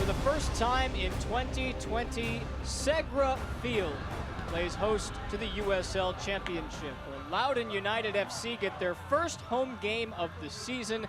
For the first time in 2020, Segra Field plays host to the USL Championship, where Loudoun United FC get their first home game of the season.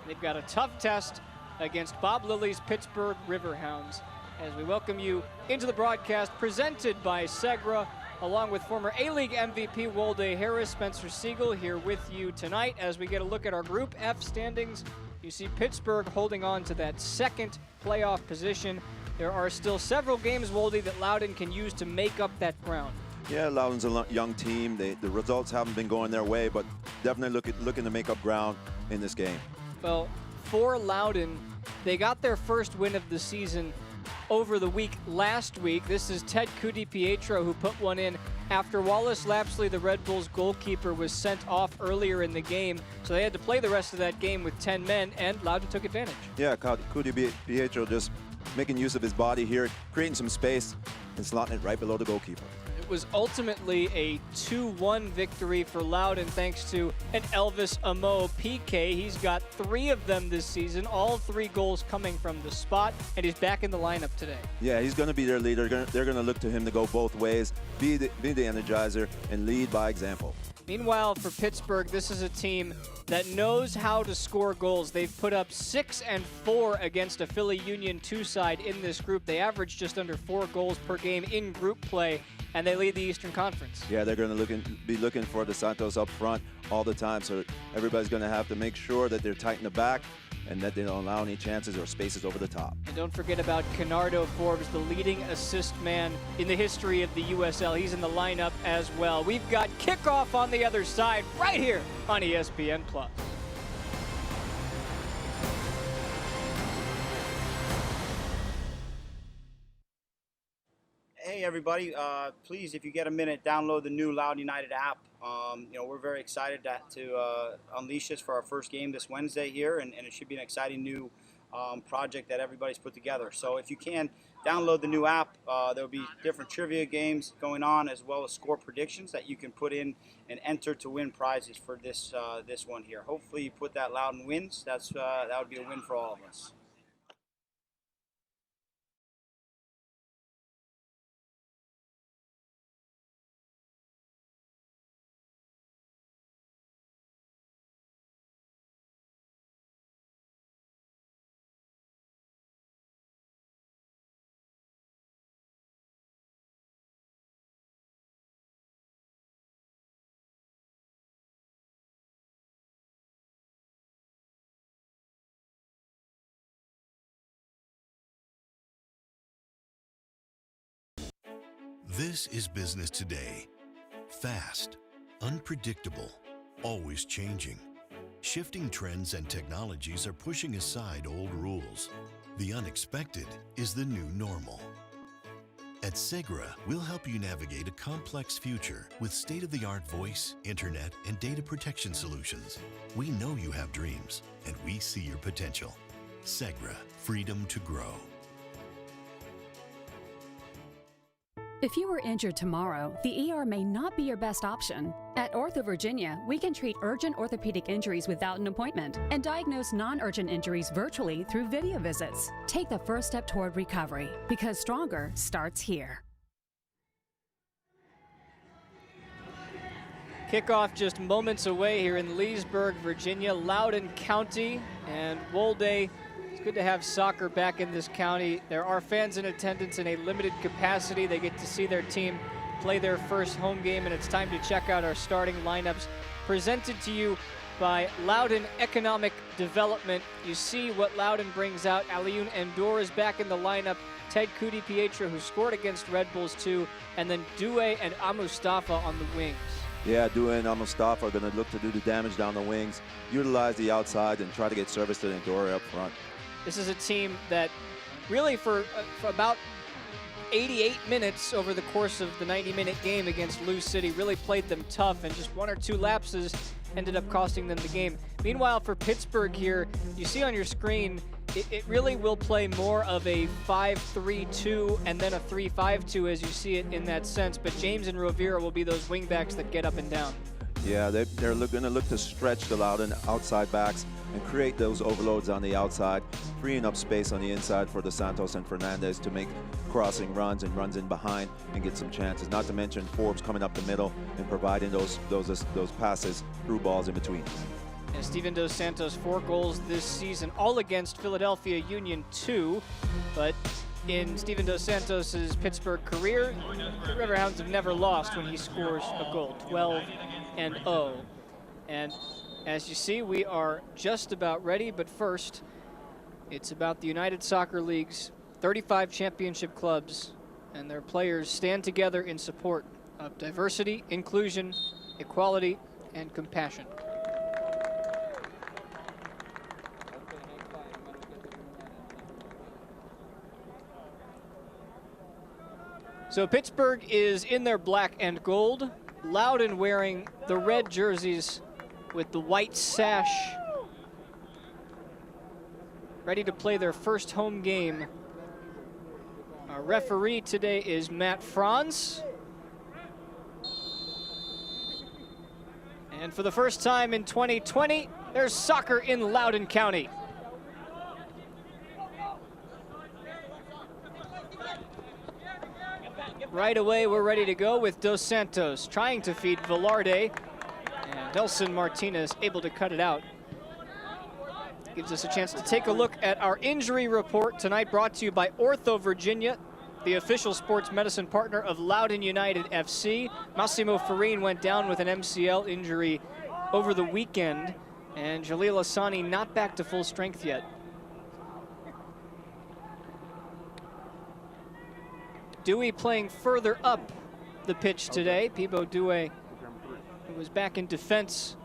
They've got a tough test against Bob Lilly's Pittsburgh Riverhounds. As we welcome you into the broadcast presented by Segra, along with former A-League MVP Wolde Harris, Spencer Siegel here with you tonight as we get a look at our Group F standings. You see Pittsburgh holding on to that second playoff position. There are still several games, Wolde, that Loudoun can use to make up that ground. Yeah, Loudoun's a young team. The results haven't been going their way, but definitely looking to make up ground in this game. Well, for Loudoun, they got their first win of the season over the week last week. This is Ted Pietro who put one in after Wallace Lapsley, the Red Bulls goalkeeper, was sent off earlier in the game. So they had to play the rest of that game with 10 men, and Loudoun took advantage. Yeah, Pietro just making use of his body here, creating some space and slotting it right below the goalkeeper. It was ultimately a 2-1 victory for Loudoun thanks to an Elvis Amo PK. He's got 3 of them this season, all 3 goals coming from the spot, and he's back in the lineup today. Yeah, he's going to be their leader. They're going to look to him to go both ways, be the energizer, and lead by example. Meanwhile, for Pittsburgh, this is a team that knows how to score goals. They've put up 6 and 4 against a Philly Union 2 side in this group. They average just under 4 goals per game in group play, and they lead the Eastern Conference. Yeah, they're going to be looking for the Santos up front all the time, so everybody's going to have to make sure that they're tight in the back and that they don't allow any chances or spaces over the top. And don't forget about Kenardo Forbes, the leading assist man in the history of the USL. He's in the lineup as well. We've got kickoff on the other side right here on ESPN+. Hey everybody, please, if you get a minute, download the new Loudoun United app. We're very excited to unleash this for our first game this Wednesday here, and it should be an exciting new project that everybody's put together. So if you can, download the new app. There'll be different trivia games going on, as well as score predictions that you can put in and enter to win prizes for this one here. Hopefully you put that Loudoun wins. That would be a win for all of us. This is business today. Fast, unpredictable, always changing. Shifting trends and technologies are pushing aside old rules. The unexpected is the new normal. At Segra, we'll help you navigate a complex future with state-of-the-art voice, internet, and data protection solutions. We know you have dreams, and we see your potential. Segra, freedom to grow. If you were injured tomorrow, the ER may not be your best option. At Ortho Virginia, we can treat urgent orthopedic injuries without an appointment and diagnose non-urgent injuries virtually through video visits. Take the first step toward recovery, because stronger starts here. Kickoff just moments away here in Leesburg, Virginia, Loudoun County, and Wolde. It's good to have soccer back in this county. There are fans in attendance in a limited capacity. They get to see their team play their first home game, and it's time to check out our starting lineups presented to you by Loudoun Economic Development. You see what Loudoun brings out. Alioune Ndour is back in the lineup. Ted Pietro, who scored against Red Bulls too, and then Doué and Mustafa on the wings. Yeah, Doué and Mustafa are going to look to do the damage down the wings, utilize the outside, and try to get service to Ndour up front. This is a team that really for about 88 minutes over the course of the 90-minute game against Lou City really played them tough, and just 1 or 2 lapses ended up costing them the game. Meanwhile, for Pittsburgh here, you see on your screen, it really will play more of a 5-3-2 and then a 3-5-2 as you see it in that sense, but James and Rovira will be those wingbacks that get up and down. Yeah, they're going to look to stretch the Loudoun outside backs and create those overloads on the outside, freeing up space on the inside for Dos Santos and Fernandez to make crossing runs and runs in behind and get some chances. Not to mention Forbes coming up the middle and providing those passes through balls in between. And Steven Dos Santos, 4 goals this season, all against Philadelphia Union 2. But in Steven Dos Santos's Pittsburgh career, the Riverhounds have never lost when he scores a goal, 12-0. And as you see, we are just about ready, but first, it's about the United Soccer League's 35 championship clubs, and their players stand together in support of diversity, inclusion, equality, and compassion. So Pittsburgh is in their black and gold. Loudoun wearing the red jerseys with the white sash. Ready to play their first home game. Our referee today is Matt Franz. And for the first time in 2020, there's soccer in Loudoun County. Right away, we're ready to go with Dos Santos trying to feed Velarde, and Nelson Martinez able to cut it out. Gives us a chance to take a look at our injury report tonight, brought to you by Ortho Virginia, the official sports medicine partner of Loudoun United FC. Massimo Farine went down with an MCL injury over the weekend, and Jalil Asani not back to full strength yet. Dewey playing further up the pitch today. Peebo Dewey, who was back in defense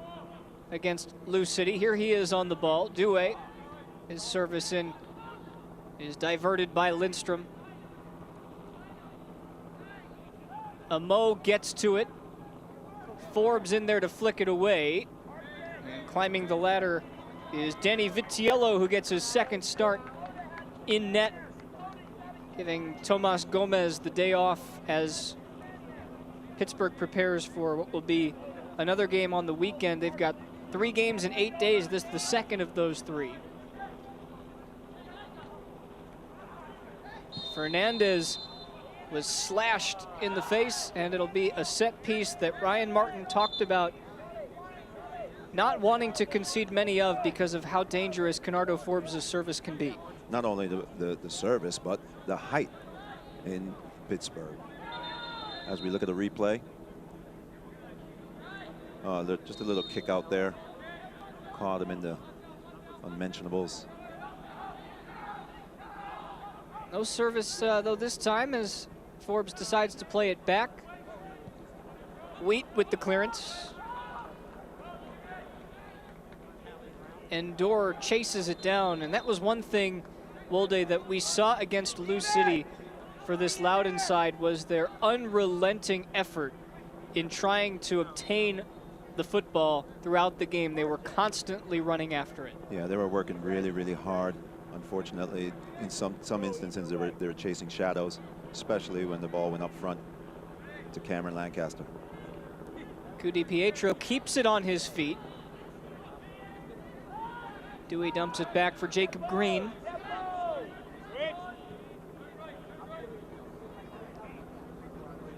against Lou City. Here he is on the ball. Dewey, his service in, is diverted by Lindstrom. Amo gets to it. Forbes in there to flick it away. And climbing the ladder is Danny Vitiello, who gets his second start in net, giving Tomas Gomez the day off as Pittsburgh prepares for what will be another game on the weekend. They've got 3 games in 8 days. This is the second of those 3. Fernandez was slashed in the face, and it'll be a set piece that Ryan Martin talked about not wanting to concede many of because of how dangerous Kenardo Forbes' service can be. Not only the service, but the height in Pittsburgh. As we look at the replay, just a little kick out there. Caught him in the unmentionables. No service, though, this time as Forbes decides to play it back. Wheat with the clearance. And Dorr chases it down, and that was one thing, Wolde, that we saw against Lou City for this Loudoun side, was their unrelenting effort in trying to obtain the football throughout the game. They were constantly running after it. Yeah, they were working really, really hard. Unfortunately, in some instances, they were chasing shadows, especially when the ball went up front to Cameron Lancaster. Cudi Pietro keeps it on his feet. Dewey dumps it back for Jacob Green.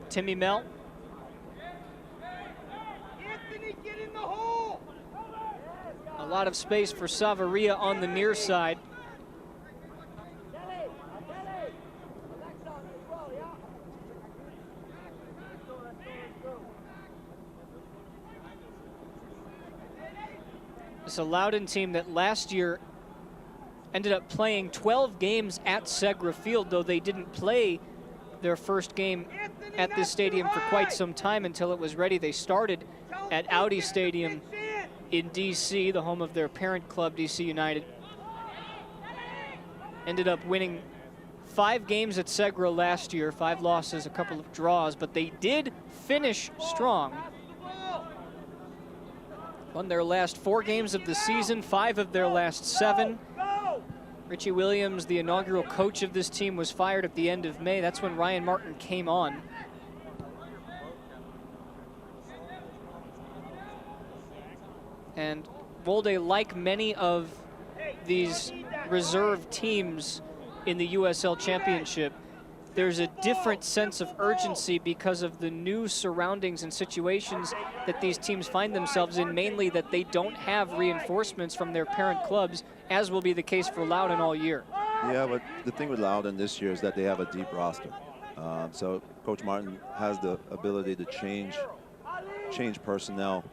Timmy Mel. A lot of space for Savaria on the near side. It's a Loudoun team that last year ended up playing 12 games at Segra Field, though they didn't play their first game at this stadium for quite some time until it was ready. They started at Audi Stadium in DC, the home of their parent club, DC United. Ended up winning 5 games at Segra last year, 5 losses, a couple of draws, but they did finish strong. Won their last 4 games of the season, 5 of their last 7. Richie Williams, the inaugural coach of this team, was fired at the end of May. That's when Ryan Martin came on. And Wolde, like many of these reserve teams in the USL Championship, there's a different sense of urgency because of the new surroundings and situations that these teams find themselves in, mainly that they don't have reinforcements from their parent clubs, as will be the case for Loudoun all year. Yeah, but the thing with Loudoun this year is that they have a deep roster. So Coach Martin has the ability to change personnel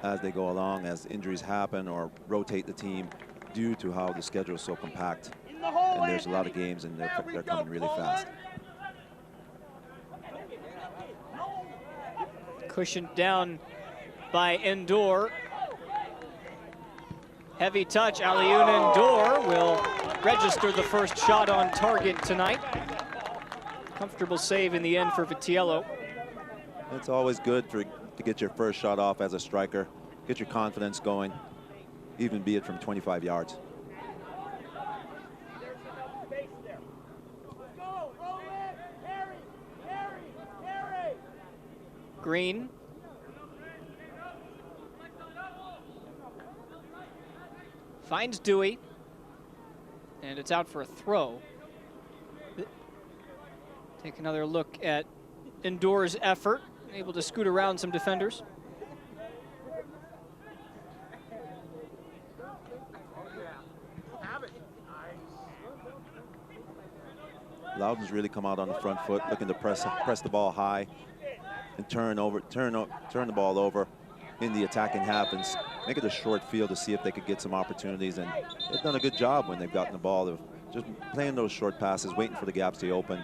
as they go along, as injuries happen, or rotate the team due to how the schedule is so compact. And there's a lot of games, and they're coming really fast. Cushioned down by Endor. Heavy touch. Alioune Endor will register the first shot on target tonight. Comfortable save in the end for Vitiello. It's always good to get your first shot off as a striker, get your confidence going, even be it from 25 yards. Green. Finds Dewey. And it's out for a throw. Take another look at Endor's effort. Able to scoot around some defenders. Loudoun's really come out on the front foot, looking to press the ball high and turn the ball over in the attacking half and make it a short field to see if they could get some opportunities. And they've done a good job when they've gotten the ball of just playing those short passes, waiting for the gaps to open,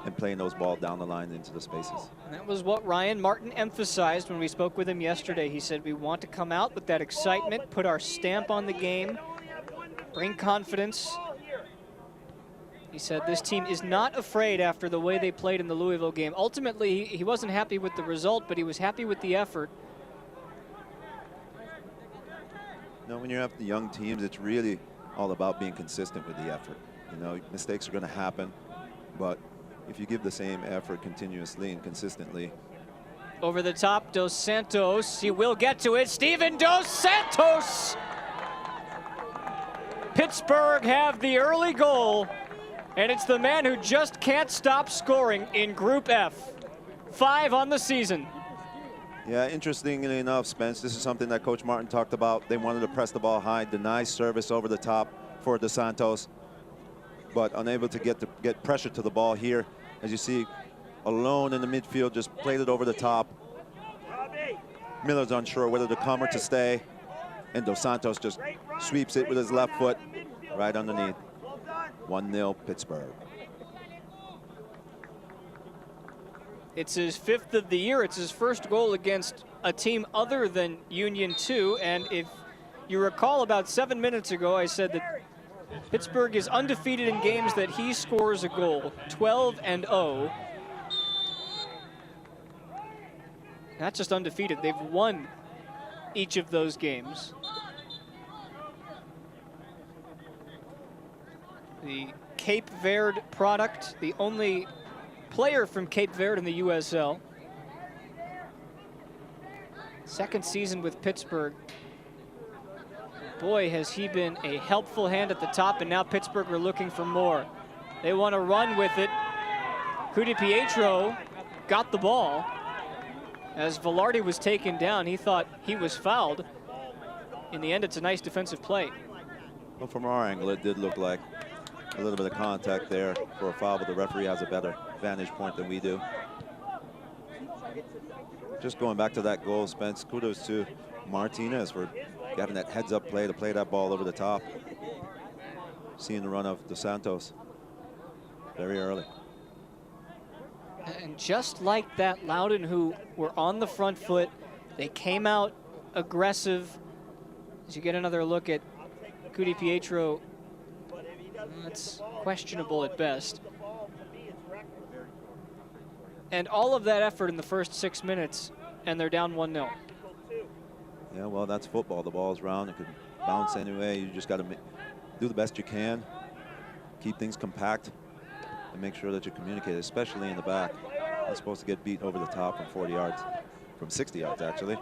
and playing those balls down the line into the spaces. And that was what Ryan Martin emphasized when we spoke with him yesterday. He said, we want to come out with that excitement, put our stamp on the game, bring confidence. He said this team is not afraid after the way they played in the Louisville game. Ultimately, he wasn't happy with the result, but he was happy with the effort. You know, when you have the young teams, it's really all about being consistent with the effort. You know, mistakes are going to happen, but if you give the same effort continuously and consistently. Over the top, Dos Santos. He will get to it. Steven Dos Santos! Pittsburgh have the early goal, and it's the man who just can't stop scoring in Group F. 5 on the season. Yeah, interestingly enough, Spence, this is something that Coach Martin talked about. They wanted to press the ball high, deny service over the top for Dos Santos, but unable to get pressure to the ball here. As you see, alone in the midfield, just played it over the top. Miller's unsure whether to come or to stay, and Dos Santos just sweeps it with his left foot right underneath. 1-0 Pittsburgh. It's his 5th of the year. It's his first goal against a team other than Union 2. And if you recall, about 7 minutes ago, I said that Pittsburgh is undefeated in games that he scores a goal, 12-0. Not just undefeated, they've won each of those games. The Cape Verde product, the only player from Cape Verde in the USL. Second season with Pittsburgh. Boy, has he been a helpful hand at the top, and now Pittsburgh are looking for more. They want to run with it. Cudi Pietro got the ball. As Velarde was taken down, he thought he was fouled. In the end, it's a nice defensive play. Well, from our angle, it did look like a little bit of contact there for a foul, but the referee has a better vantage point than we do. Just going back to that goal, Spence, kudos to Martinez for having that heads-up play to play that ball over the top. Seeing the run of Dos Santos very early. And just like that, Loudoun, who were on the front foot, they came out aggressive. As you get another look at Cudi Pietro, that's questionable at best. And all of that effort in the first 6 minutes, and they're down 1-0. Yeah, well, that's football. The ball's round. It could bounce anyway. You just got to do the best you can, keep things compact, and make sure that you communicate, especially in the back. You're supposed to get beat over the top from 40 yards, from 60 yards, actually.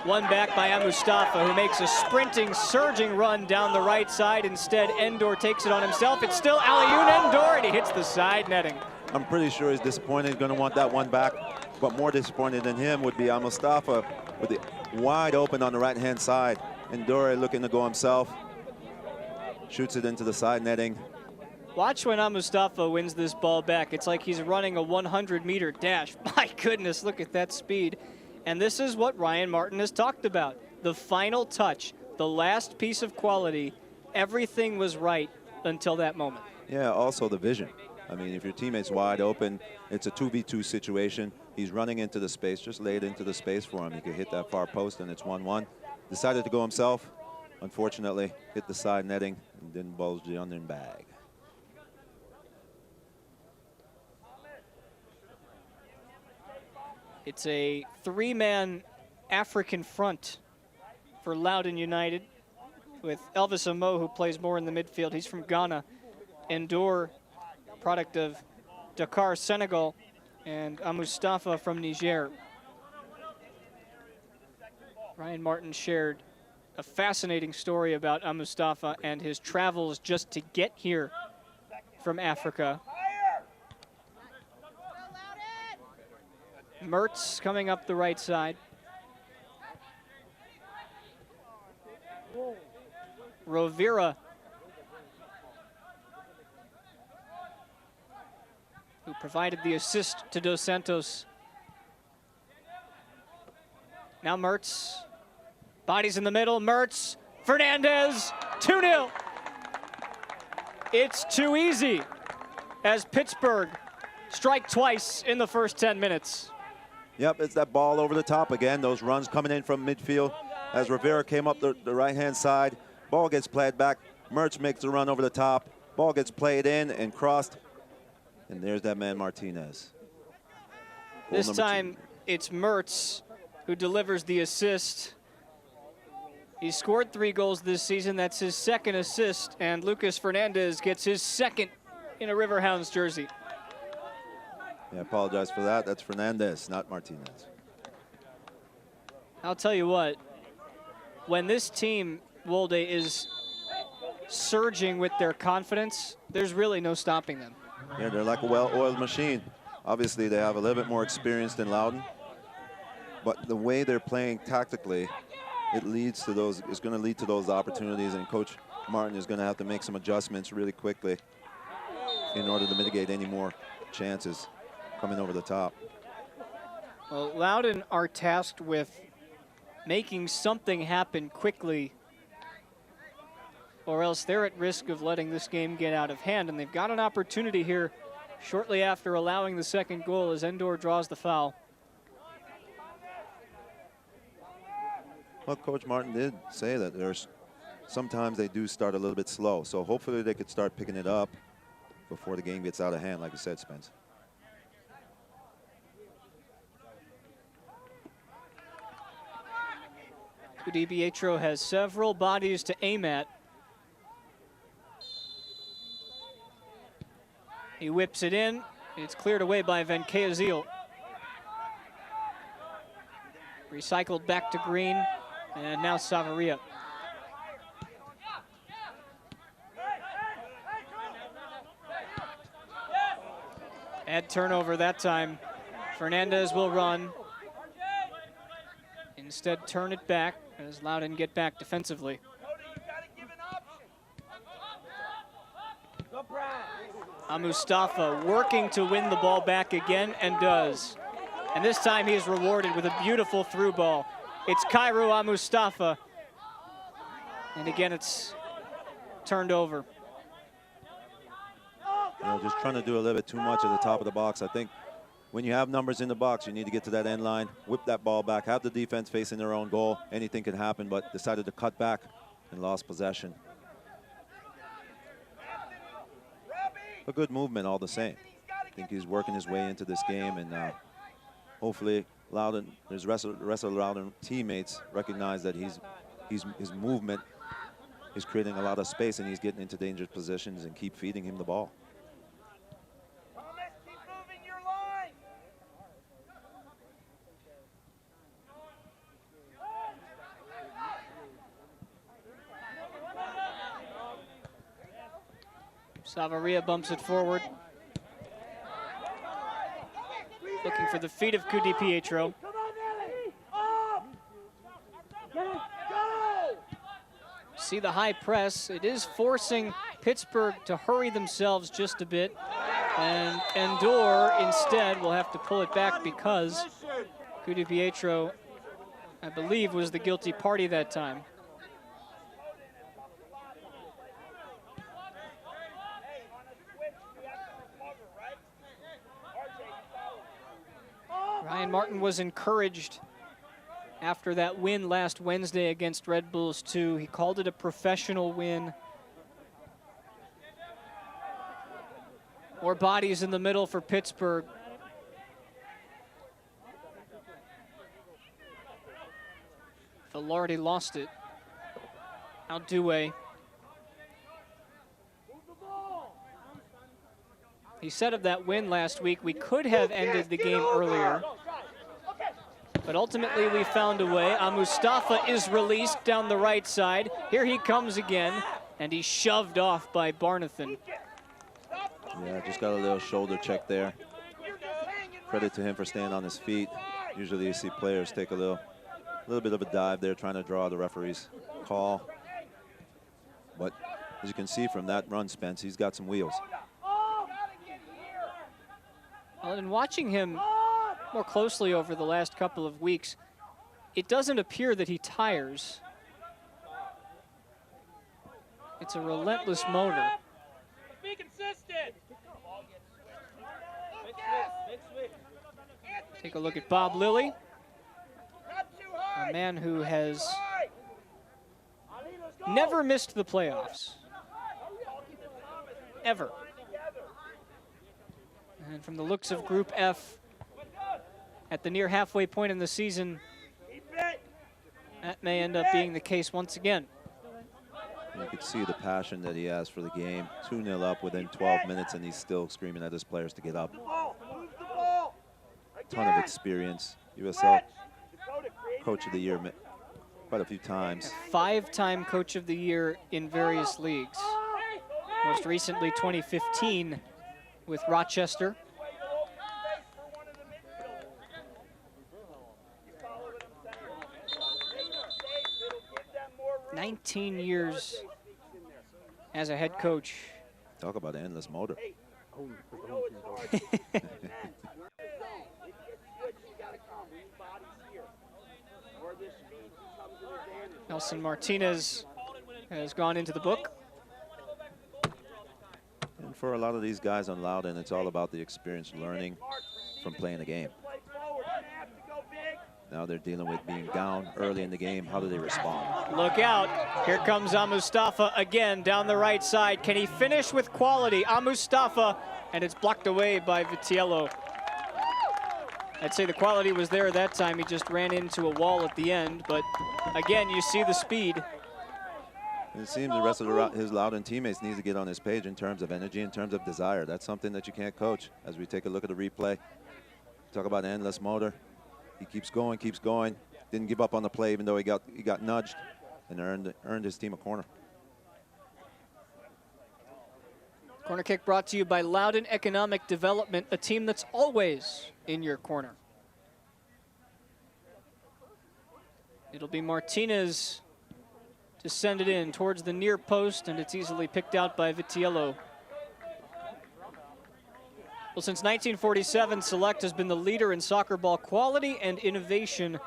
One back by Mustafa, who makes a sprinting, surging run down the right side. Instead, Endor takes it on himself. It's still Alioune Endor, and he hits the side netting. I'm pretty sure he's disappointed. He's going to want that one back. But more disappointed than him would be Mustafa with it wide open on the right-hand side. Endor looking to go himself. Shoots it into the side netting. Watch when Mustafa wins this ball back. It's like he's running a 100-meter dash. My goodness, look at that speed. And this is what Ryan Martin has talked about. The final touch, the last piece of quality, everything was right until that moment. Yeah, also the vision. I mean, if your teammate's wide open, it's a 2v2 situation. He's running into the space, just lay it into the space for him. He could hit that far post and it's 1-1. Decided to go himself. Unfortunately, hit the side netting and didn't bulge the under bag. It's a three-man African front for Loudoun United with Elvis Amo, who plays more in the midfield. He's from Ghana. Endor, product of Dakar, Senegal, and Mustafa from Niger. Ryan Martin shared a fascinating story about Mustafa and his travels just to get here from Africa. Mertz coming up the right side. Rovira, who provided the assist to Dos Santos. Now Mertz, bodies in the middle, Mertz, Fernandez, 2-0. It's too easy as Pittsburgh strike twice in the first 10 minutes. Yep, it's that ball over the top again. Those runs coming in from midfield as Rivera came up the right-hand side. Ball gets played back. Mertz makes a run over the top. Ball gets played in and crossed. And there's that man Martinez. Goal This time 2. it's Mertz who delivers the assist. He scored 3 goals this season. That's his second assist. And Lucas Fernandez gets his second in a Riverhounds jersey. Yeah, I apologize for that. That's Fernandez, not Martinez. I'll tell you what, when this team, Wolde, is surging with their confidence, there's really no stopping them. Yeah, they're like a well-oiled machine. Obviously, they have a little bit more experience than Loudoun, but the way they're playing tactically, it leads to those. It's going to lead to those opportunities, and Coach Martin is going to have to make some adjustments really quickly in order to mitigate any more chances coming over the top. Well, Loudoun are tasked with making something happen quickly, or else they're at risk of letting this game get out of hand. And they've got an opportunity here shortly after allowing the second goal as Endor draws the foul. Well, Coach Martin did say that there's sometimes they do start a little bit slow. So hopefully they could start picking it up before the game gets out of hand, like you said, Spence. DiPietro has several bodies to aim at. He whips it in. It's cleared away by Venkayazil. Recycled back to Green, and now Savaria. Bad turnover that time. Fernandez will run. Instead, turn it back as Loudoun get back defensively. Mustafa working to win the ball back again, and does. And this time he is rewarded with a beautiful through ball. It's Kairu Mustafa. And again, it's turned over. You know, just trying to do a little bit too much at the top of the box. I think when you have numbers in the box, you need to get to that end line, whip that ball back, have the defense facing their own goal. Anything can happen, but decided to cut back and lost possession. A good movement all the same. I think he's working his way into this game, and hopefully Loudoun, the rest of the Loudoun teammates recognize that his movement is creating a lot of space, and he's getting into dangerous positions, and keep feeding him the ball. Savaria bumps it forward. Looking for the feet of DiPietro. See the high press. It is forcing Pittsburgh to hurry themselves just a bit. And Endor instead will have to pull it back because DiPietro, I believe, was the guilty party that time. Ryan Martin was encouraged after that win last Wednesday against Red Bulls 2. He called it a professional win. More bodies in the middle for Pittsburgh. Velarde lost it. Now Douay. He said of that win last week, we could have ended the game earlier, but ultimately we found a way. Mustafa is released down the right side. Here he comes again, and he's shoved off by Barnathan. Yeah, just got a little shoulder check there. Credit to him for staying on his feet. Usually you see players take a little bit of a dive there, trying to draw the referee's call. But as you can see from that run, Spence, he's got some wheels. Well, and watching him more closely over the last couple of weeks, it doesn't appear that he tires. It's a relentless motor. Be consistent. Take a look at Bob Lilly, a man who has never missed the playoffs. Ever. And from the looks of Group F, at the near halfway point in the season, that may end up being the case once again. You can see the passion that he has for the game. 2-0 up within 12 minutes, and he's still screaming at his players to get up. Ton of experience. USL Coach of the Year quite a few times. 5-time Coach of the Year in various leagues. Most recently 2015 with Rochester. "19 years as a head coach." Talk about an endless motor. Nelson Martinez has gone into the book. And for a lot of these guys on Loudoun, it's all about the experience learning from playing the game. Now they're dealing with being down early in the game. How do they respond? Look out. Here comes Mustafa again down the right side. Can he finish with quality? Mustafa, and it's blocked away by Vitiello. I'd say the quality was there that time. He just ran into a wall at the end, but again, you see the speed. It seems the rest of his Loudoun teammates need to get on his page in terms of energy, in terms of desire. That's something that you can't coach. As we take a look at the replay, talk about endless motor. He keeps going, Didn't give up on the play, even though he got nudged, and earned his team a corner. Corner kick brought to you by Loudoun Economic Development, a team that's always in your corner. It'll be Martinez to send it in towards the near post, and it's easily picked out by Vitiello. Well, since 1947, Select has been the leader in soccer ball quality and innovation.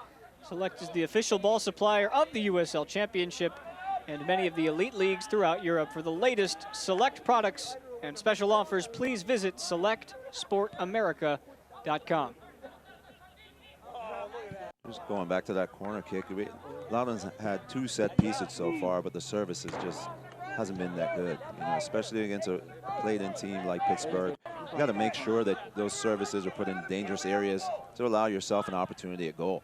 Select is the official ball supplier of the USL Championship and many of the elite leagues throughout Europe. For the latest Select products and special offers, please visit selectsportamerica.com. Just going back to that corner kick, Loudoun's had 2 set pieces so far, but the services just hasn't been that good. You know, especially against a played-in team like Pittsburgh. You got to make sure that those services are put in dangerous areas to allow yourself an opportunity at goal.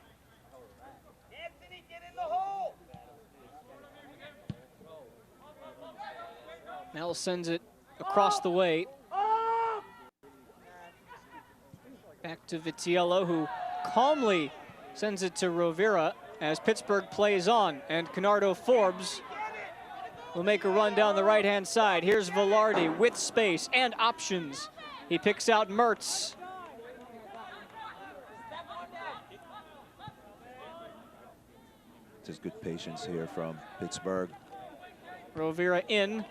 Mel sends it across the way. Back to Vitiello, who calmly sends it to Rovira as Pittsburgh plays on. And Canardo Forbes will make a run down the right-hand side. Here's Velarde with space and options. He picks out Mertz. Just good patience here from Pittsburgh. Rovira in.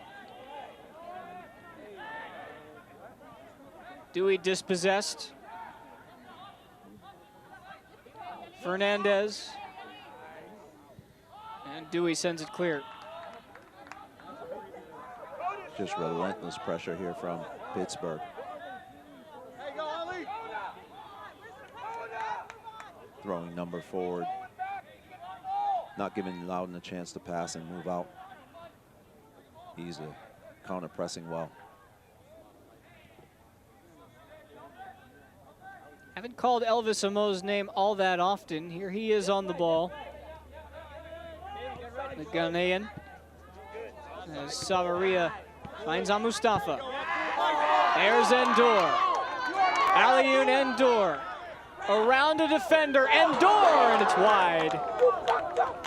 Dewey dispossessed. Fernandez. And Dewey sends it clear. Just relentless pressure here from Pittsburgh. Throwing number forward. Not giving Loudoun a chance to pass and move out. He's counter-pressing well. Haven't called Elvis Amo's name all that often. Here he is on the ball. The Ghanaian. As Savaria finds on Mustafa. There's Endor. Alioune Endor. Around a defender. Endor, and it's wide.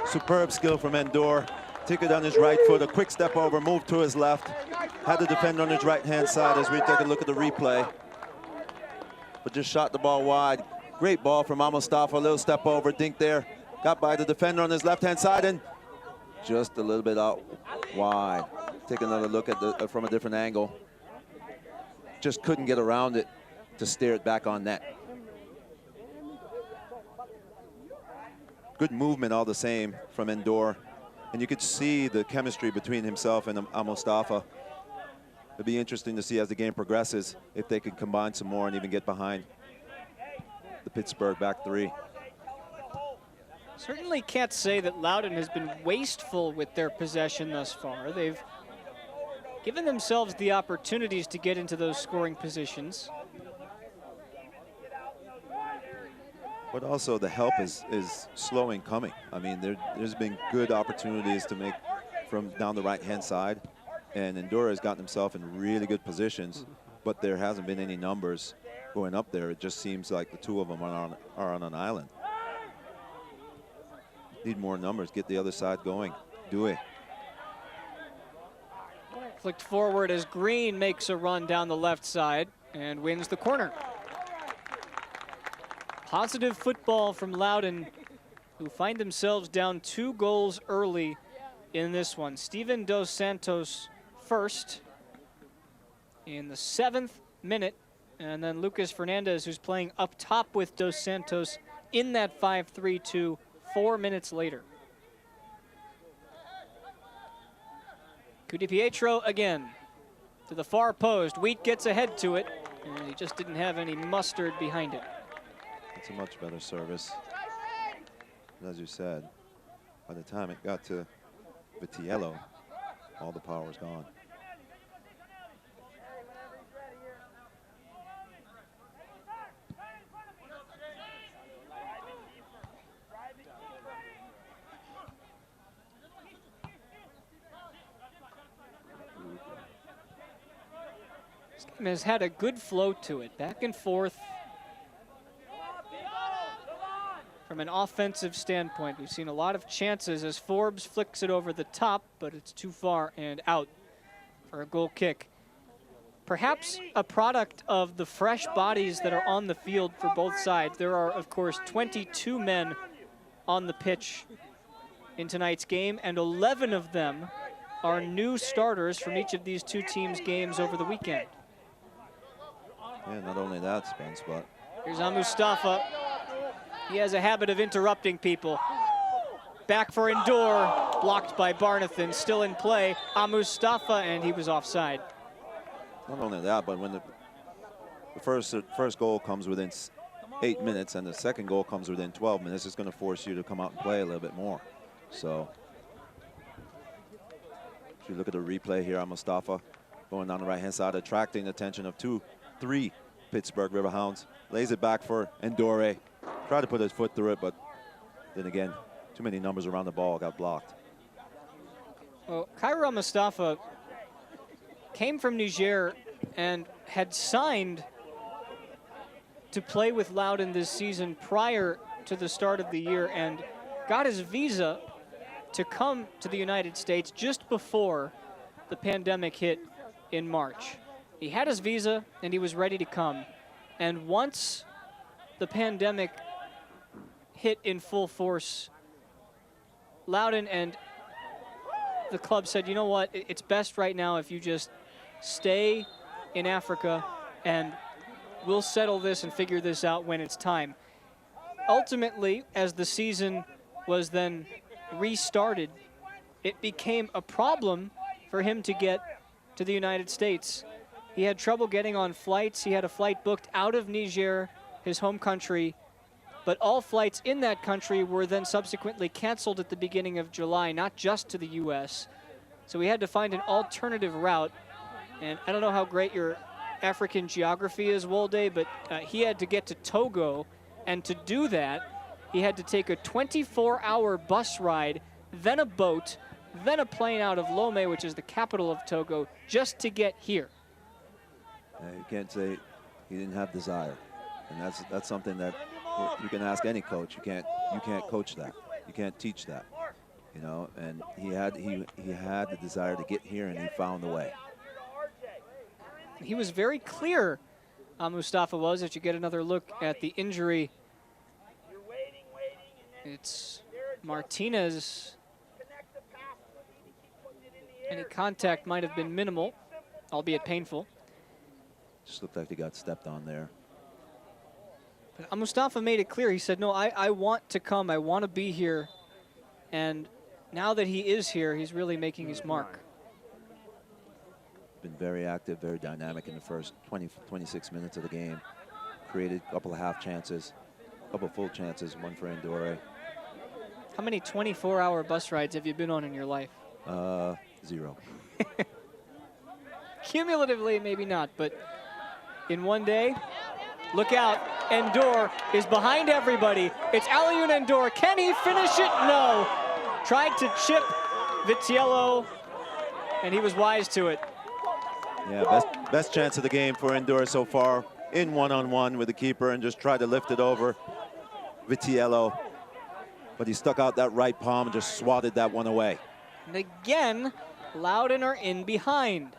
Superb skill from Endor. Took it on his right foot, a quick step over, moved to his left. Had the defender on his right-hand side as we take a look at the replay. But just shot the ball wide. Great ball from Mustafa, a little step over, dink there. Got by the defender on his left-hand side and just a little bit out wide. Take another look at from a different angle. Just couldn't get around it to steer it back on net. Good movement all the same from Endor. And you could see the chemistry between himself and Mustafa. It'll be interesting to see as the game progresses if they can combine some more and even get behind the Pittsburgh back three. Certainly can't say that Loudoun has been wasteful with their possession thus far. They've given themselves the opportunities to get into those scoring positions. But also the help is slow in coming. I mean, there's been good opportunities to make from down the right-hand side. And Endor has gotten himself in really good positions, but there hasn't been any numbers going up there. It just seems like the two of them are on an island. Need more numbers, get the other side going. Dewey. Flicked forward as Green makes a run down the left side and wins the corner. Positive football from Loudoun, who find themselves down 2 goals early in this one. Steven Dos Santos first in the 7th minute, and then Lucas Fernandez, who's playing up top with Dos Santos in that 5-3-2 4 minutes later. Cudi Pietro again to the far post. Wheat gets ahead to it, and he just didn't have any mustard behind it. It's a much better service. And as you said, by the time it got to Vitiello, all the power was gone. This game has had a good flow to it, back and forth. From an offensive standpoint, we've seen a lot of chances as Forbes flicks it over the top, but it's too far and out for a goal kick. Perhaps a product of the fresh bodies that are on the field for both sides. There are, of course, 22 men on the pitch in tonight's game, and 11 of them are new starters from each of these two teams' games over the weekend. Yeah, not only that, Spence, but here's Mustafa. He has a habit of interrupting people. Back for Endor, blocked by Barnathan, still in play. Mustafa, and he was offside. not only that, but when the first goal comes within 8 minutes and the second goal comes within 12 minutes, it's going to force you to come out and play a little bit more. So if you look at the replay here on Mustafa going down the right-hand side, attracting the attention of 3 Pittsburgh Riverhounds. Lays it back for Endore. Tried to put his foot through it, but then again, too many numbers around the ball, got blocked. Well, Kaira Mustafa came from Niger and had signed to play with Loudoun this season prior to the start of the year and got his visa to come to the United States just before the pandemic hit in March. He had his visa and he was ready to come. And once the pandemic hit in full force, Loudoun and the club said, you know what, it's best right now if you just stay in Africa and we'll settle this and figure this out when it's time. Ultimately, as the season was then restarted, it became a problem for him to get to the United States. He had trouble getting on flights. He had a flight booked out of Niger, his home country, but all flights in that country were then subsequently canceled at the beginning of July, not just to the US. So we had to find an alternative route. And I don't know how great your African geography is, Wolde, but he had to get to Togo. And to do that, he had to take a 24-hour bus ride, then a boat, then a plane out of Lomé, which is the capital of Togo, just to get here. You can't say he didn't have desire. And that's something that you can ask any coach. You can't coach that. You can't teach that. You know, and he had the desire to get here, and he found the way. He was very clear, Mustafa was, if you get another look at the injury. It's Martinez. Any contact might have been minimal, albeit painful. Just looked like he got stepped on there. But Mustafa made it clear. He said, no, I want to come. I want to be here. And now that he is here, he's really making his mark. Been very active, very dynamic in the first 26 minutes of the game. Created a couple of half chances, a couple of full chances, one for Ndore. How many 24-hour bus rides have you been on in your life? 0. Cumulatively, maybe not, but in one day, look out. Ndore is behind everybody. It's Alioune Ndore. Can he finish it? No. Tried to chip Vitiello, and he was wise to it. Yeah, best chance of the game for Ndore so far. In one-on-one with the keeper and just tried to lift it over Vitiello. But he stuck out that right palm and just swatted that one away. And again, Loudoun are in behind.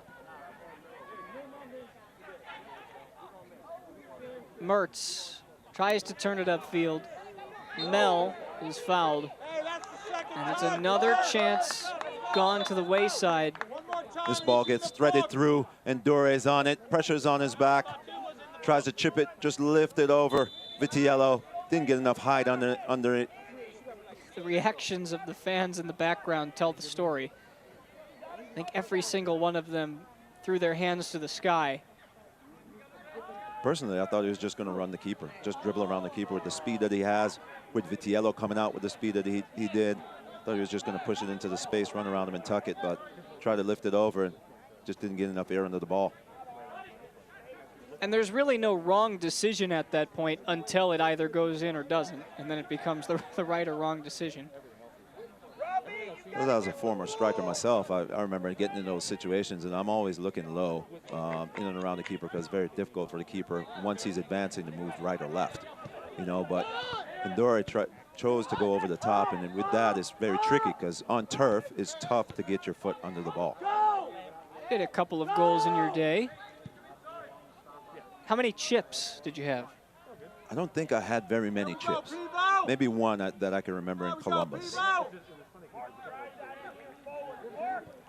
Mertz tries to turn it upfield. Mel is fouled. And it's another chance gone to the wayside. This ball gets threaded through, and Ndore is on it. Pressure's on his back. Tries to chip it, just lift it over Vitiello. Didn't get enough height under it. The reactions of the fans in the background tell the story. I think every single one of them threw their hands to the sky. Personally, I thought he was just going to run the keeper, just dribble around the keeper with the speed that he has, with Vitiello coming out with the speed that he did. Thought he was just going to push it into the space, run around him and tuck it, but tried to lift it over and just didn't get enough air under the ball. And there's really no wrong decision at that point until it either goes in or doesn't, and then it becomes the right or wrong decision. Well, as a former striker myself, I remember getting in those situations, and I'm always looking low in and around the keeper because it's very difficult for the keeper once he's advancing to move right or left, you know. But Ndore chose to go over the top, and with that, it's very tricky because on turf, it's tough to get your foot under the ball. Hit a couple of goals in your day. How many chips did you have? I don't think I had very many chips. Maybe one that I can remember in Columbus.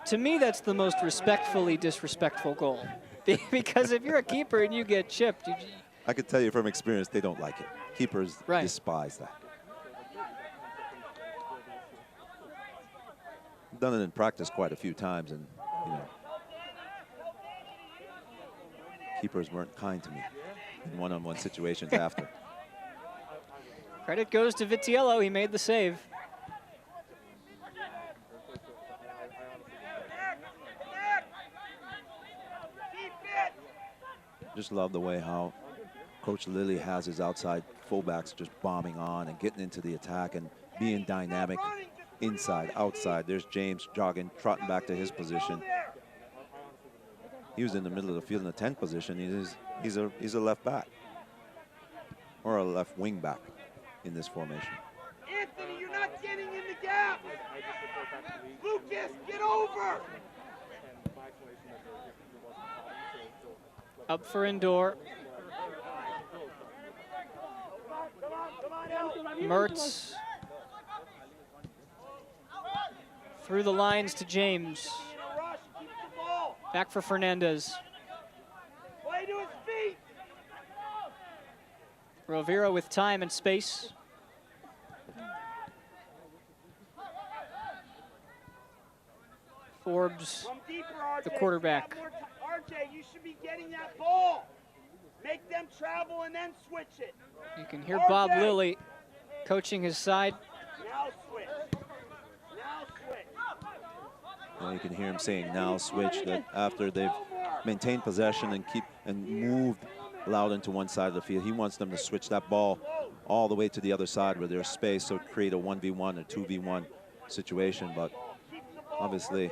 To me, that's the most respectfully disrespectful goal. Because if you're a keeper and you get chipped, I could tell you from experience, they don't like it. Keepers despise that. I've done it in practice quite a few times, and you know, keepers weren't kind to me in one-on-one situations after. Credit goes to Vitiello. He made the save. Just love the way how Coach Lilly has his outside fullbacks just bombing on and getting into the attack and being dynamic inside, outside. There's James jogging, trotting back to his position. He was in the middle of the field in the 10th position. He's a left back or a left wing back in this formation. Anthony, you're not getting in the gap. Lucas, get over! Up for indoor. Mertz through the lines to James. Back for Fernandez. Play to his feet! Rovira with time and space. Forbes, Come deeper, RJ. the quarterback. RJ, you should be getting that ball. Make them travel and then switch it. You can hear Bob Lilly coaching his side. Now switch. Now switch. Well, you can hear him saying now switch, that after they've maintained possession and moved Loudoun to one side of the field, he wants them to switch that ball all the way to the other side where there's space, so create a 1v1 or 2v1 situation. But obviously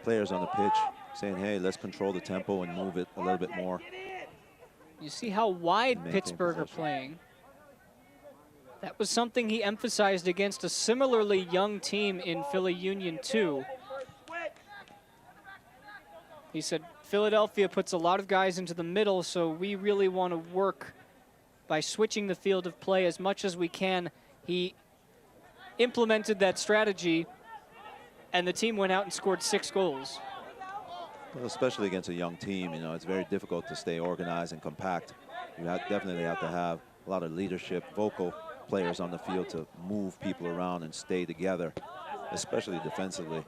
players on the pitch saying, hey, let's control the tempo and move it a little bit more. You see how wide Pittsburgh are playing. That was something he emphasized against a similarly young team in Philly Union 2. He said, Philadelphia puts a lot of guys into the middle, so we really want to work by switching the field of play as much as we can. He implemented that strategy, and the team went out and scored 6 goals. Well, especially against a young team, you know, it's very difficult to stay organized and compact. You definitely have to have a lot of leadership, vocal players on the field to move people around and stay together, especially defensively.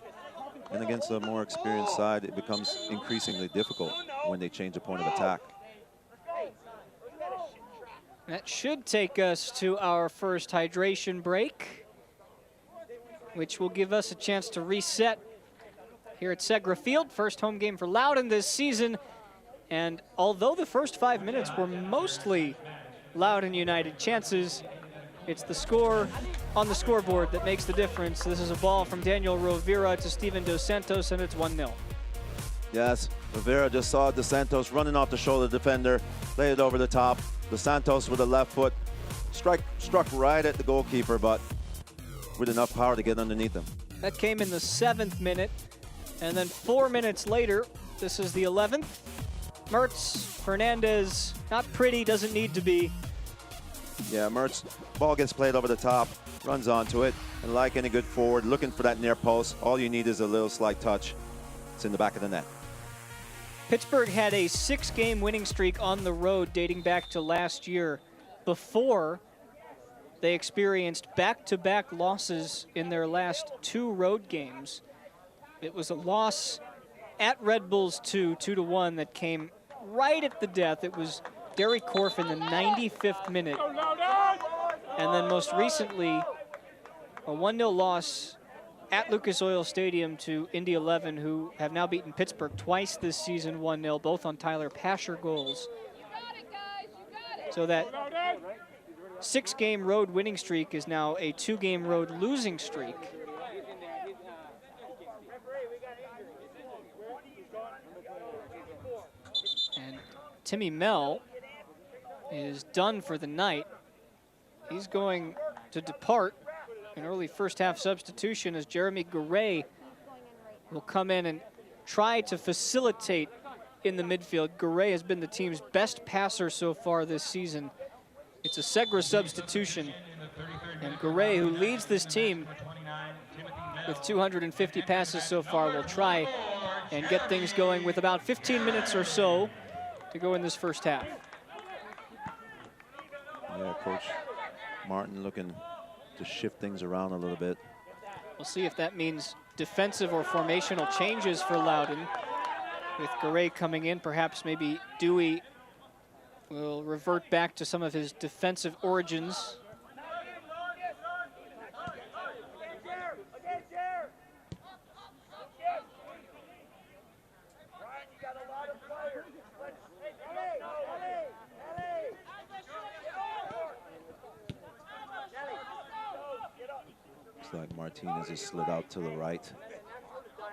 And against a more experienced side, it becomes increasingly difficult when they change the point of attack. That should take us to our first hydration break, which will give us a chance to reset here at Segra Field. First home game for Loudoun this season. And although the first 5 minutes were mostly Loudoun United chances, it's the score on the scoreboard that makes the difference. This is a ball from Daniel Rovira to Steven Dos Santos, and it's 1-0. Yes, Rovira just saw Dos Santos running off the shoulder defender, laid it over the top. Dos Santos with a left foot, struck right at the goalkeeper, but with enough power to get underneath him. That came in the 7th minute, and then 4 minutes later, this is the 11th. Mertz, Fernandez, not pretty, doesn't need to be. Yeah, Mertz, ball gets played over the top, runs onto it, and like any good forward, looking for that near post, all you need is a little slight touch. It's in the back of the net. Pittsburgh had a 6-game winning streak on the road dating back to last year before they experienced back-to-back losses in their last 2 road games. It was a loss at Red Bulls 2-1 that came right at the death. It was Derry Corf in the 95th minute. And then most recently, a 1-0 loss at Lucas Oil Stadium to Indy 11, who have now beaten Pittsburgh twice this season 1-0, both on Tyler Pasher goals. So that 6-game road winning streak is now a 2-game road losing streak. And Timmy Mell is done for the night. He's going to depart. An early first half substitution as Jeremy Garay will come in and try to facilitate in the midfield. Garay has been the team's best passer so far this season. It's a Segra substitution. And Garay, who leads this team with 250 passes so far, will try and get things going with about 15 minutes or so to go in this first half. Yeah, Coach Martin looking to shift things around a little bit. We'll see if that means defensive or formational changes for Loudoun. With Garay coming in, perhaps maybe Dewey will revert back to some of his defensive origins. Like Martinez has slid out to the right,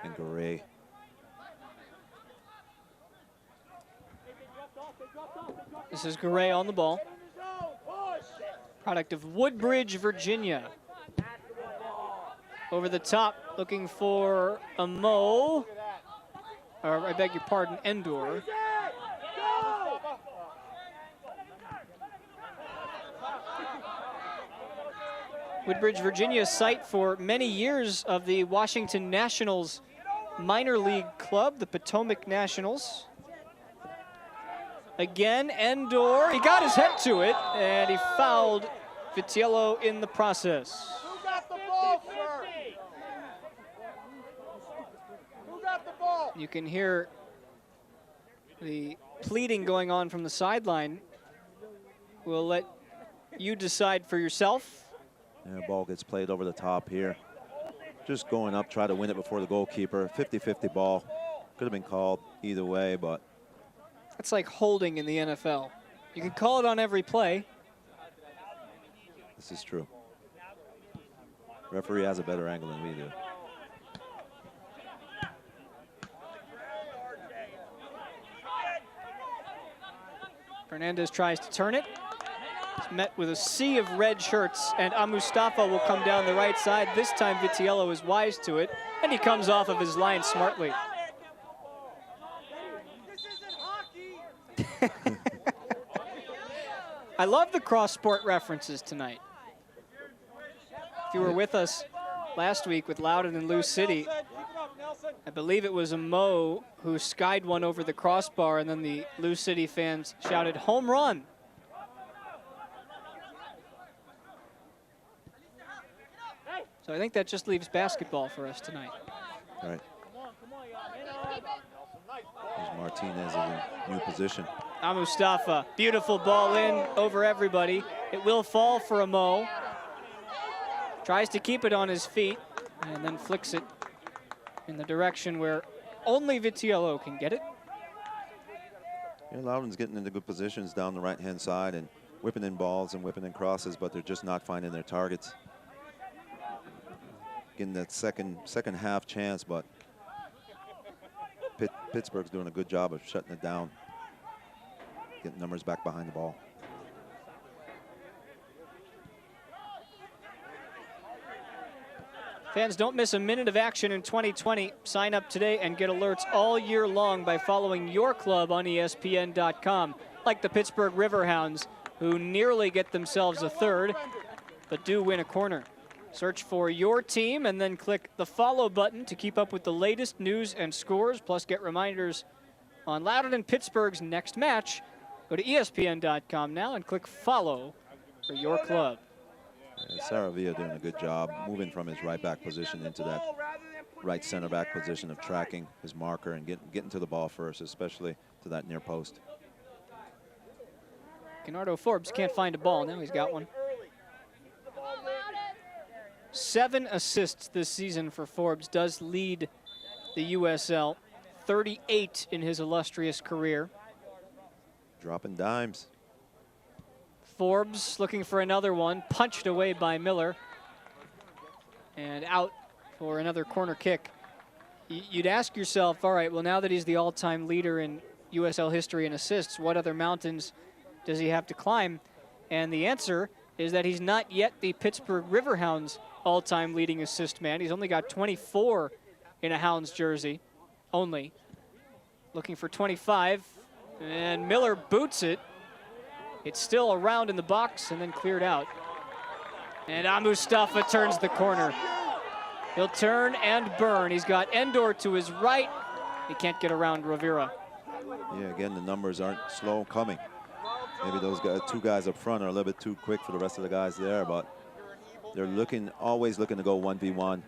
and Garay. This is Garay on the ball. Product of Woodbridge, Virginia. Over the top, looking for a Mo. Or I beg your pardon, Endor. Woodbridge, Virginia, site for many years of the Washington Nationals minor league club, the Potomac Nationals. Again, Endor, he got his head to it, and he fouled Vitiello in the process. Who got the ball, sir? Who got the ball? You can hear the pleading going on from the sideline. We'll let you decide for yourself. Yeah, ball gets played over the top here. Just going up, try to win it before the goalkeeper. 50-50 ball. Could have been called either way, but. It's like holding in the NFL. You can call it on every play. This is true. Referee has a better angle than we do. Fernandez tries to turn it. He's met with a sea of red shirts, and Mustafa will come down the right side. This time Vitiello is wise to it, and he comes off of his line smartly. This isn't hockey. I love the cross-sport references tonight. If you were with us last week with Loudoun and Lou City, I believe it was a Mo who skied one over the crossbar, and then the Lou City fans shouted, "Home run!" So I think that just leaves basketball for us tonight. All right. There's Martinez in a new position. Mustafa, beautiful ball in over everybody. It will fall for a Mo. Tries to keep it on his feet and then flicks it in the direction where only Vitiello can get it. Yeah, Loudoun's getting into good positions down the right-hand side and whipping in balls and whipping in crosses, but they're just not finding their targets. Getting that second half chance, but Pittsburgh's doing a good job of shutting it down. Getting numbers back behind the ball. Fans, don't miss a minute of action in 2020. Sign up today and get alerts all year long by following your club on ESPN.com, like the Pittsburgh Riverhounds, who nearly get themselves a third, but do win a corner. Search for your team and then click the follow button to keep up with the latest news and scores, plus get reminders on Loudoun and Pittsburgh's next match. Go to ESPN.com now and click follow for your club. Saravia doing a good job moving from his right back position into that right center back position of tracking his marker and getting to the ball first, especially to that near post. Bernardo Forbes can't find a ball. Now he's got one. 7 assists this season for Forbes, does lead the USL. 38 in his illustrious career. Dropping dimes. Forbes looking for another one, punched away by Miller. And out for another corner kick. You'd ask yourself, all right, well, now that he's the all-time leader in USL history in assists, what other mountains does he have to climb? And the answer is that he's not yet the Pittsburgh Riverhounds all-time leading assist man. He's only got 24 in a Hounds jersey, only. Looking for 25, and Miller boots it. It's still around in the box and then cleared out. And Mustafa turns the corner. He'll turn and burn. He's got Endor to his right. He can't get around Rivera. Yeah, again, the numbers aren't slow coming. Maybe those guys, 2 guys up front are a little bit too quick for the rest of the guys there, but they're always looking to go 1v1.